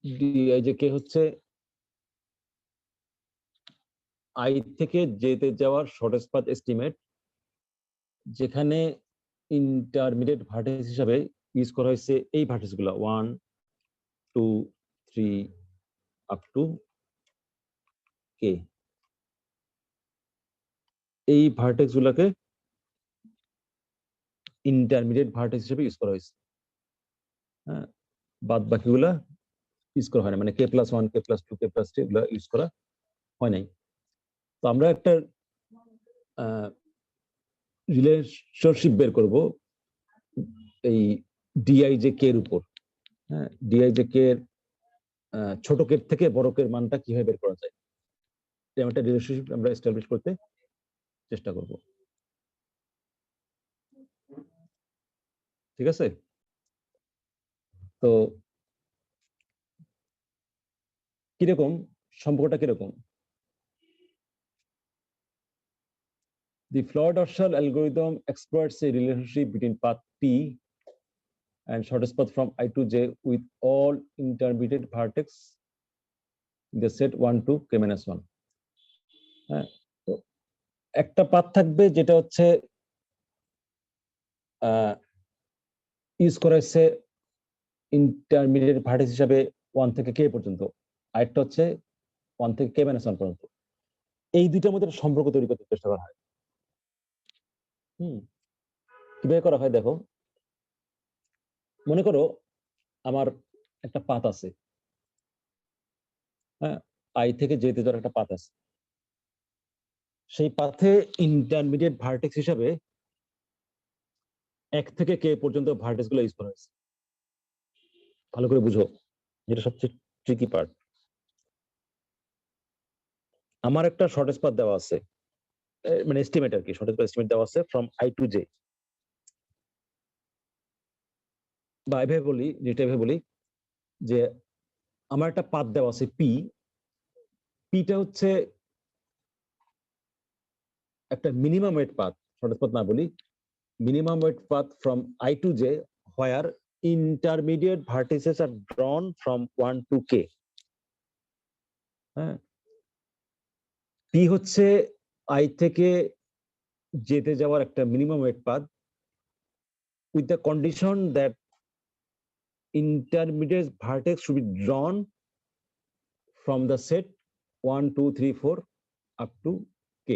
ডিআইজে হচ্ছে আই থেকে জেতে যাওয়ার শর্টেস্ট পাথ এস্টিমেট, যেখানে ইন্টারমিডিয়েট ভার্টেক্স হিসাবে ইউজ করা হয়েছে এই ভার্টেক্স গুলো 1 2 3 আপ টু কে। এই ভার্টেক্স গুলোকে ইন্টারমিডিয়েট ভার্টেক্স হিসেবে ইউজ করা হয়েছে। হ্যাঁ, বাদ বাকিগুলা ইউজ করা হয় না, মানে k+1 k+2 k+3 এগুলো ইউজ করা হয় নাই। তো আমরা একটা রিলেশনশিপ বের করব এই ডিআইজে কে এর উপর। হ্যাঁ, ডিআইজে কে এর ছোট কে থেকে বড় কে এর মানটা কিভাবে বের করা যায়, এরকম একটা রিলেশনশিপ আমরা এস্টাবলিশ করতে চেষ্টা করব। ঠিক আছে? তো কিরকম সম্পর্কটা কিরকম? The Floyd-Dorsal algorithm exploits a relationship between path P and shortest path from I to J with all intermediate vertex in the set 1 to k-1. হ্যাঁ, তো একটা পাথ থাকবে যেটা হচ্ছে ইউজ করা হচ্ছে ইন্টারমিডিয়েট ভার্টেক্স হিসাবে 1 থেকে k পর্যন্ত, আরেকটা হচ্ছে 1 থেকে k-1 পর্যন্ত। এই দুইটার মধ্যে একটা সম্পর্ক তৈরি করতে চেষ্টা করা হয়। কিভাবে করা হয় দেখো, মনে করো আমার একটা পাথ আছে। হ্যাঁ, আই থেকে জেতে যাওয়ার একটা পাথ আছে। সেই পাথে ইন্টারমিডিয়েট ভার্টেক্স হিসাবে 1 থেকে k পর্যন্ত ভার্টেক্স গুলো ইউজ করা হয়েছে। ভালো করে বুঝো, যেটা সবচেয়ে ট্রিকি পার্ট। আমার একটা শর্টেস্ট পাথ দেওয়া আছে, মানে এস্টিমেট আর কি, শর্টেস্ট পাথ এস্টিমেট দেওয়া আছে ফ্রম আই টু জে। বা এভাবে বলি, যেটা এভাবে বলি যে আমার একটা পাথ দেওয়া আছে পি। পিটা হচ্ছে একটা minimum wait path, shortest path না বলি, minimum weight path from I to J where intermediate vertices are drawn from 1 to K. হ্যাঁ, P হচ্ছে I থেকে J তে যাওয়ার একটা minimum weight path with the condition that intermediate vertex should be drawn from the set 1 2 3 4 up to K.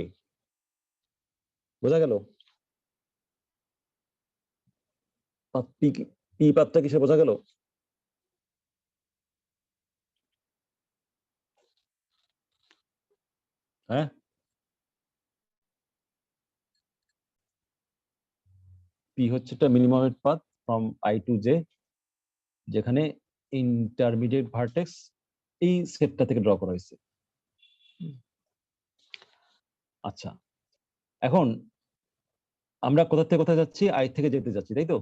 বোঝা গেল? P পাথটা কিসে বোঝা গেল? হ্যাঁ, P হচ্ছে একটা minimum wait path from I to J, যেখানে ইন্টারমিডিয়েট ভার্টেক্স এই সেটটা থেকে ড্র করা হয়েছে। আচ্ছা, এখন আমরা কোথা থেকে কোথায় যাচ্ছি? আই থেকে যেতে যাচ্ছি, তাই তো?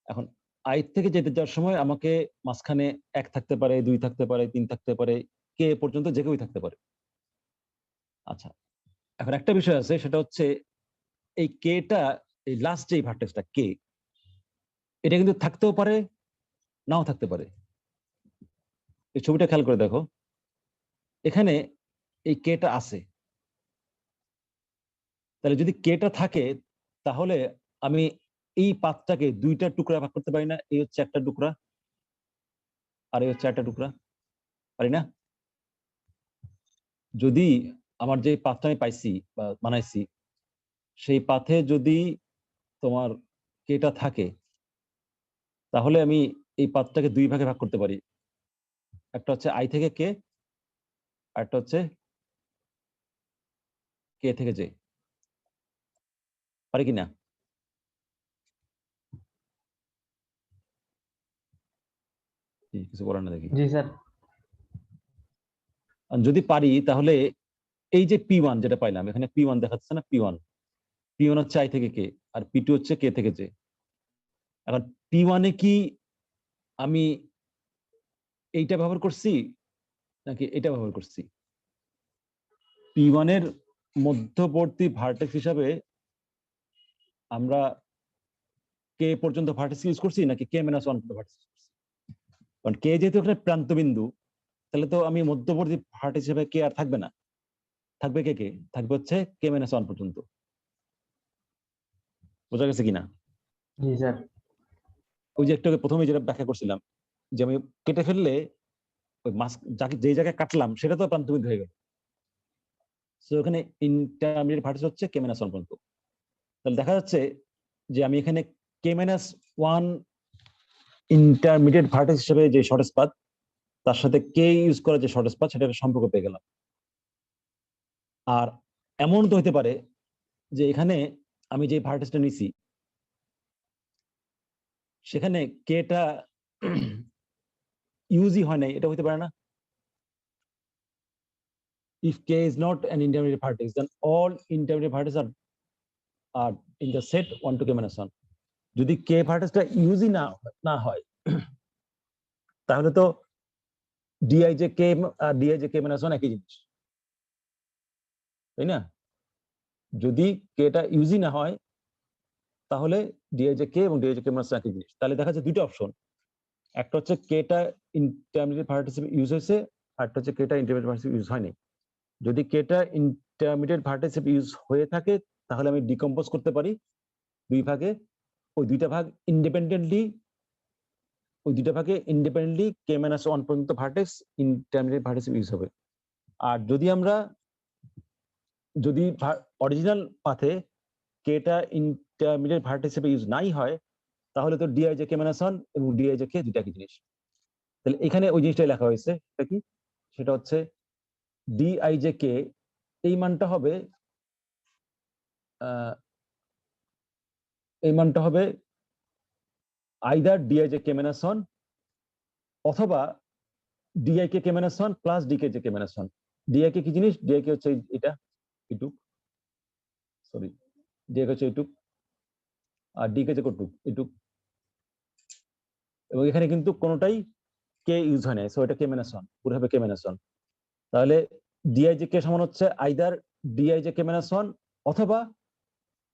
এখন আই থেকে যেতে যাওয়ার সময় আমাকে মাঝখানে 1 থাকতে পারে, 2 থাকতে পারে, 3 থাকতে পারে, কে পর্যন্ত যে কেউই থাকতে পারে। আচ্ছা, এখন একটা বিষয় আছে, সেটা হচ্ছে এই কেটা, এই লাস্ট যে ভার্টেক্সটা কে, এটা কিন্তু থাকতেও পারে, নাও থাকতে পারে। এই ছবিটা খেয়াল করে দেখো, এখানে এই কেটা আছে। তাহলে যদি কেটা থাকে, তাহলে আমি এই পাতটাকে দুইটা টুকরা ভাগ করতে পারি না? এই হচ্ছে একটা টুকরা, আর এই হচ্ছে একটা টুকরা, পারি না? যদি আমার যে পাথটা আমি পাইছি বা বানাইছি, সেই পাথে যদি তোমার কেটা থাকে, তাহলে আমি এই পাথটাকে দুই ভাগে ভাগ করতে পারি। একটা হচ্ছে আই থেকে কে, আর একটা হচ্ছে কে থেকে জে। পারি কিনা? কিছু বলার না দেখি। जी सर। আর যদি পারি, তাহলে এই যে P1 যেটা পাইলাম, এখানে P1 দেখাচ্ছে না? P1 হচ্ছে আই থেকে কে, আর P2 হচ্ছে কে থেকে জে। এখন P1 এ কি আমি এইটা ব্যবহার করছি নাকি এটা ব্যবহার করছি? P1 এর মধ্যবর্তী ভার্টেক্স হিসাবে আমরা কে পর্যন্ত ভার্টেক্স ইউজ করছি নাকি কে -1 পর্যন্ত ভার্টেক্স ইউজ করছি? কারণ কে যেহেতু একটা প্রান্ত বিন্দু, তাহলে তো আমি মধ্যবর্তী ভার্টেক্স হিসেবে কে আর থাকবে না। থাকবে কে? থাকবে হচ্ছে কে -1 পর্যন্ত। বোঝা গেছে কিনা? जी सर। ওই যে একটু আগে প্রথমে যেটা ব্যাখ্যা করছিলাম, যে আমি কেটে ফেললে ওই মাছ যে জায়গায় কাটলাম সেটা তো প্রান্তবিন্দু হয়ে গেল। সো এখানে ইন্টারমিডিয়েট ভার্টেক্স হচ্ছে কে -1 পর্যন্ত। তাহলে দেখা যাচ্ছে যে আমি এখানে K-1 ইন্টারমিডিয়েট ভার্টেক্স হিসেবে যে শর্টেস্ট পাথ, তার সাথে কে ইউজ করে যে শর্টেস্ট পাথ, সেটা একটা সম্পর্ক পেয়ে গেলাম। আর এমন তো হতে পারে যে এখানে আমি যে ভার্টেক্সটা নিছি, সেখানে কেটা ইউজই হয় নাই, এটা হতে পারে না? If K is not an intermediate vertex, then all intermediate vertices are in the set 1 to K-1. যদি K ভার্টেক্সটা ইউজই না হয়, তাহলে তো DIJ K আর DIJ K-1 একই জিনিস, তাই না? যদি কেটা ইউজই না হয়, তাহলে DIJ K এবং DIJ K-1 একই জিনিস। তাহলে দেখা যাচ্ছে দুটো অপশন, একটা হচ্ছে কেটা ইন্টারমিডিয়েট ভার্টেক্স হিসেবে ইউজ হয়েছে, আর একটা হচ্ছে কেটা ইন্টারমিডিয়েট ভার্টেক্স হিসেবে ইউজ হয়নি। যদি কেটা ইন্টারমিডিয়েট ভার্টেক্স হিসেবে ইউজ হয়ে থাকে, তাহলে আমি ডিকম্পোজ করতে পারি দুই ভাগে। ওই দুইটা ভাগে ইন্ডিপেন্ডেন্টলি K-1 পর্যন্ত ভার্টেক্স ইন্টারমিডিয়েট ভার্টেক্স ইউজ হবে। আর যদি অরিজিনাল পাথে কেটা ইন্টারমিডিয়েট ভার্টেক্স হিসেবে ইউজ নাই হয়, তাহলে তো DIJ K-1 এবং DIJ K দুইটা একই জিনিস। তাহলে এখানে ওই জিনিসটাই লেখা হয়েছে, সেটা কি? সেটা হচ্ছে DIJ K, এই মানটা হবে আইদার DIJ K-1 অথবা DIK K-1 plus DKJ K-1। DIK কি জিনিস? DIK হচ্ছে এটা, এইটুক, সরি, DIK হচ্ছে এইটুক, আর DKJ কতটুক? এইটুক। এবং এখানে কিন্তু কোনোটাই কে ইউজ হয় না, সো এটা K-1 পুরো হবে K-1। তাহলে DIJ K সমান হচ্ছে আইদার DIJ K-1 অথবা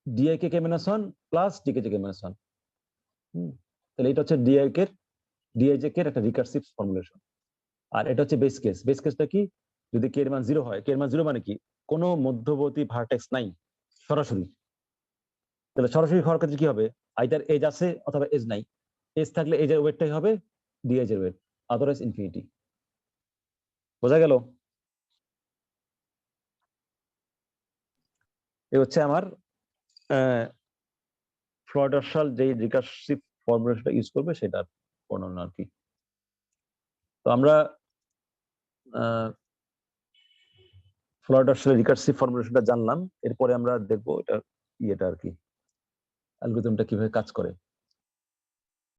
DIK K-1 plus DKJ K-1। তাহলে এটা হচ্ছে DIJ K এর একটা রিকার্সিভ ফর্মুলেশন। আর এটা হচ্ছে বেস কেস। বেস কেসটা কি? যদি কে এর মান 0 হয়, কে এর মান 0 মানে কি? কোনো মধ্যবর্তী ভার্টেক্স নাই সরাসরি। তাহলে সরাসরি হওয়ার ক্ষেত্রে কি হবে? আইদার এজ আছে অথবা এজ নাই। এজ থাকলে এজের ওয়েটটাই হবে DIJ এর ওয়েট, আদারওয়াইজ ইনফিনিটি। বোঝা গেল? এই হচ্ছে আমার ফ্লয়ড-রাসেল যে রিকার্সিভ ফর্মুলেশনটা ইউজ করবে সেটার বর্ণনা আর কি। তো আমরা ফ্লয়ড-রাসেল রিকার্সিভ ফর্মুলেশনটা জানলাম। এরপরে আমরা দেখবো এটা আর কি, অ্যালগরিদমটা কিভাবে কাজ করে।